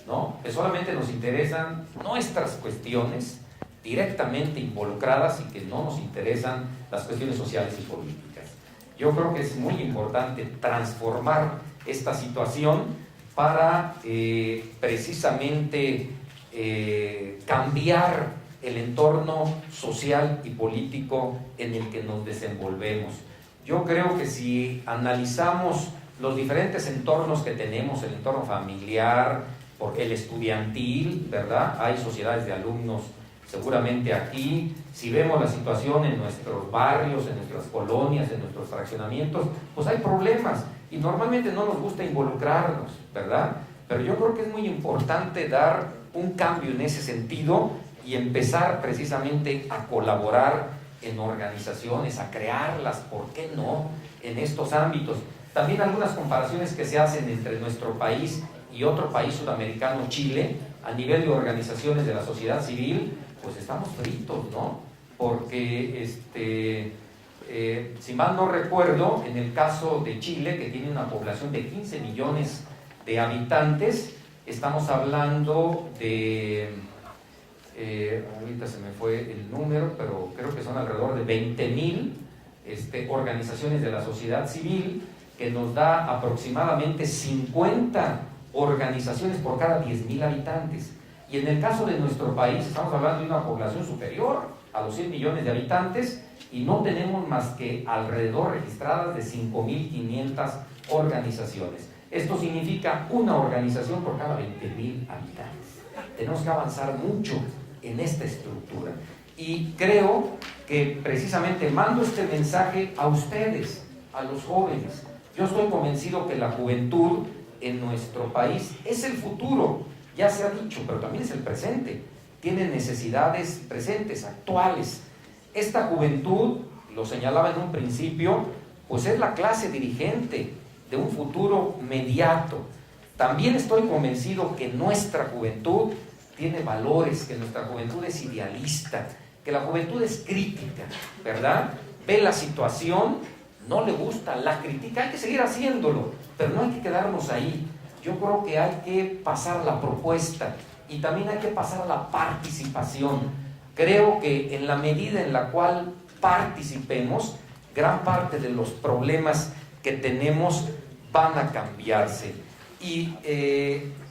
¿no? Que solamente nos interesan nuestras cuestiones directamente involucradas y que no nos interesan las cuestiones sociales y políticas. Yo creo que es muy importante transformar esta situación para precisamente cambiar el entorno social y político en el que nos desenvolvemos. Yo creo que si analizamos los diferentes entornos que tenemos, el entorno familiar, el estudiantil, ¿verdad? Hay sociedades de alumnos seguramente aquí. Si vemos la situación en nuestros barrios, en nuestras colonias, en nuestros fraccionamientos, pues hay problemas y normalmente no nos gusta involucrarnos, ¿verdad? Pero yo creo que es muy importante dar un cambio en ese sentido y empezar precisamente a colaborar en organizaciones, a crearlas, ¿por qué no?, en estos ámbitos. También algunas comparaciones que se hacen entre nuestro país y otro país sudamericano, Chile, a nivel de organizaciones de la sociedad civil, pues estamos fritos, ¿no? Porque, si mal no recuerdo, en el caso de Chile, que tiene una población de 15 millones de habitantes, estamos hablando de, ahorita se me fue el número, pero creo que son alrededor de 20,000 organizaciones de la sociedad civil, que nos da aproximadamente 50 organizaciones por cada 10,000 habitantes. Y en el caso de nuestro país, estamos hablando de una población superior a los 100 millones de habitantes y no tenemos más que alrededor registradas de 5,500 organizaciones. Esto significa una organización por cada 20,000 habitantes. Tenemos que avanzar mucho en esta estructura. Y creo que precisamente mando este mensaje a ustedes, a los jóvenes. Yo estoy convencido que la juventud en nuestro país es el futuro, ya se ha dicho, pero también es el presente. Tiene necesidades presentes, actuales. Esta juventud, lo señalaba en un principio, pues es la clase dirigente de un futuro mediato. También estoy convencido que nuestra juventud tiene valores, que nuestra juventud es idealista, que la juventud es crítica, ¿verdad? Ve la situación, no le gusta, la critica, hay que seguir haciéndolo, pero no hay que quedarnos ahí. Yo creo que hay que pasar a la propuesta y también hay que pasar a la participación. Creo que en la medida en la cual participemos, gran parte de los problemas que tenemos van a cambiarse. Y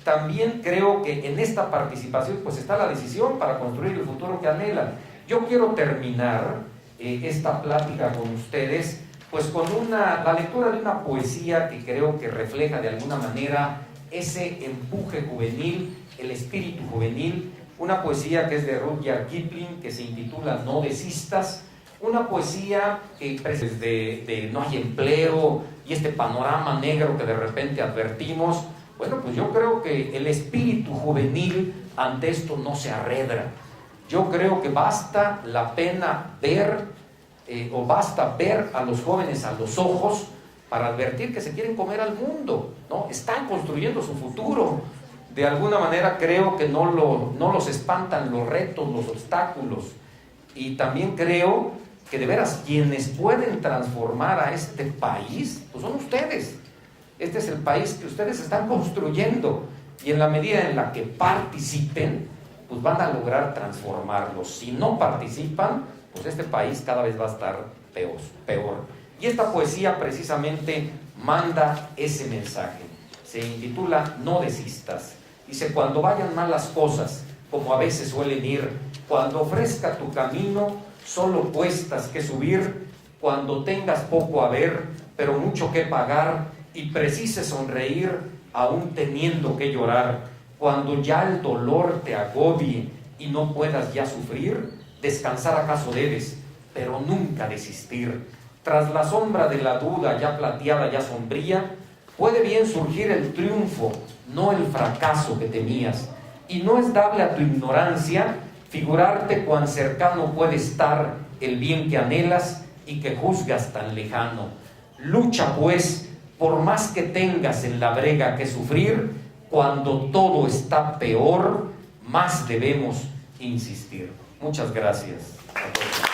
también creo que en esta participación pues está la decisión para construir el futuro que anhelan. Yo quiero terminar esta plática con ustedes pues con la lectura de una poesía que creo que refleja de alguna manera ese empuje juvenil, el espíritu juvenil, una poesía que es de Rudyard Kipling, que se intitula No desistas, una poesía que de no hay empleo y este panorama negro que de repente advertimos, Bueno, pues yo creo que el espíritu juvenil ante esto no se arredra. Yo creo que basta la pena ver, o basta ver a los jóvenes a los ojos para advertir que se quieren comer al mundo, ¿no? Están construyendo su futuro. De alguna manera creo que no los espantan los retos, los obstáculos. Y también creo que de veras quienes pueden transformar a este país, pues son ustedes. Este es el país que ustedes están construyendo. Y en la medida en la que participen, pues van a lograr transformarlo. Si no participan, pues este país cada vez va a estar peor. Y esta poesía precisamente manda ese mensaje. Se intitula No desistas. Dice: cuando vayan mal las cosas, como a veces suelen ir, cuando ofrezca tu camino solo cuestas que subir, cuando tengas poco a ver, pero mucho que pagar, y precises sonreír, aún teniendo que llorar, cuando ya el dolor te agobie y no puedas ya sufrir, descansar acaso debes, pero nunca desistir. Tras la sombra de la duda ya plateada, ya sombría, puede bien surgir el triunfo, no el fracaso que temías. Y no es dable a tu ignorancia figurarte cuán cercano puede estar el bien que anhelas y que juzgas tan lejano. Lucha pues, por más que tengas en la brega que sufrir, cuando todo está peor, más debemos insistir. Muchas gracias a todos.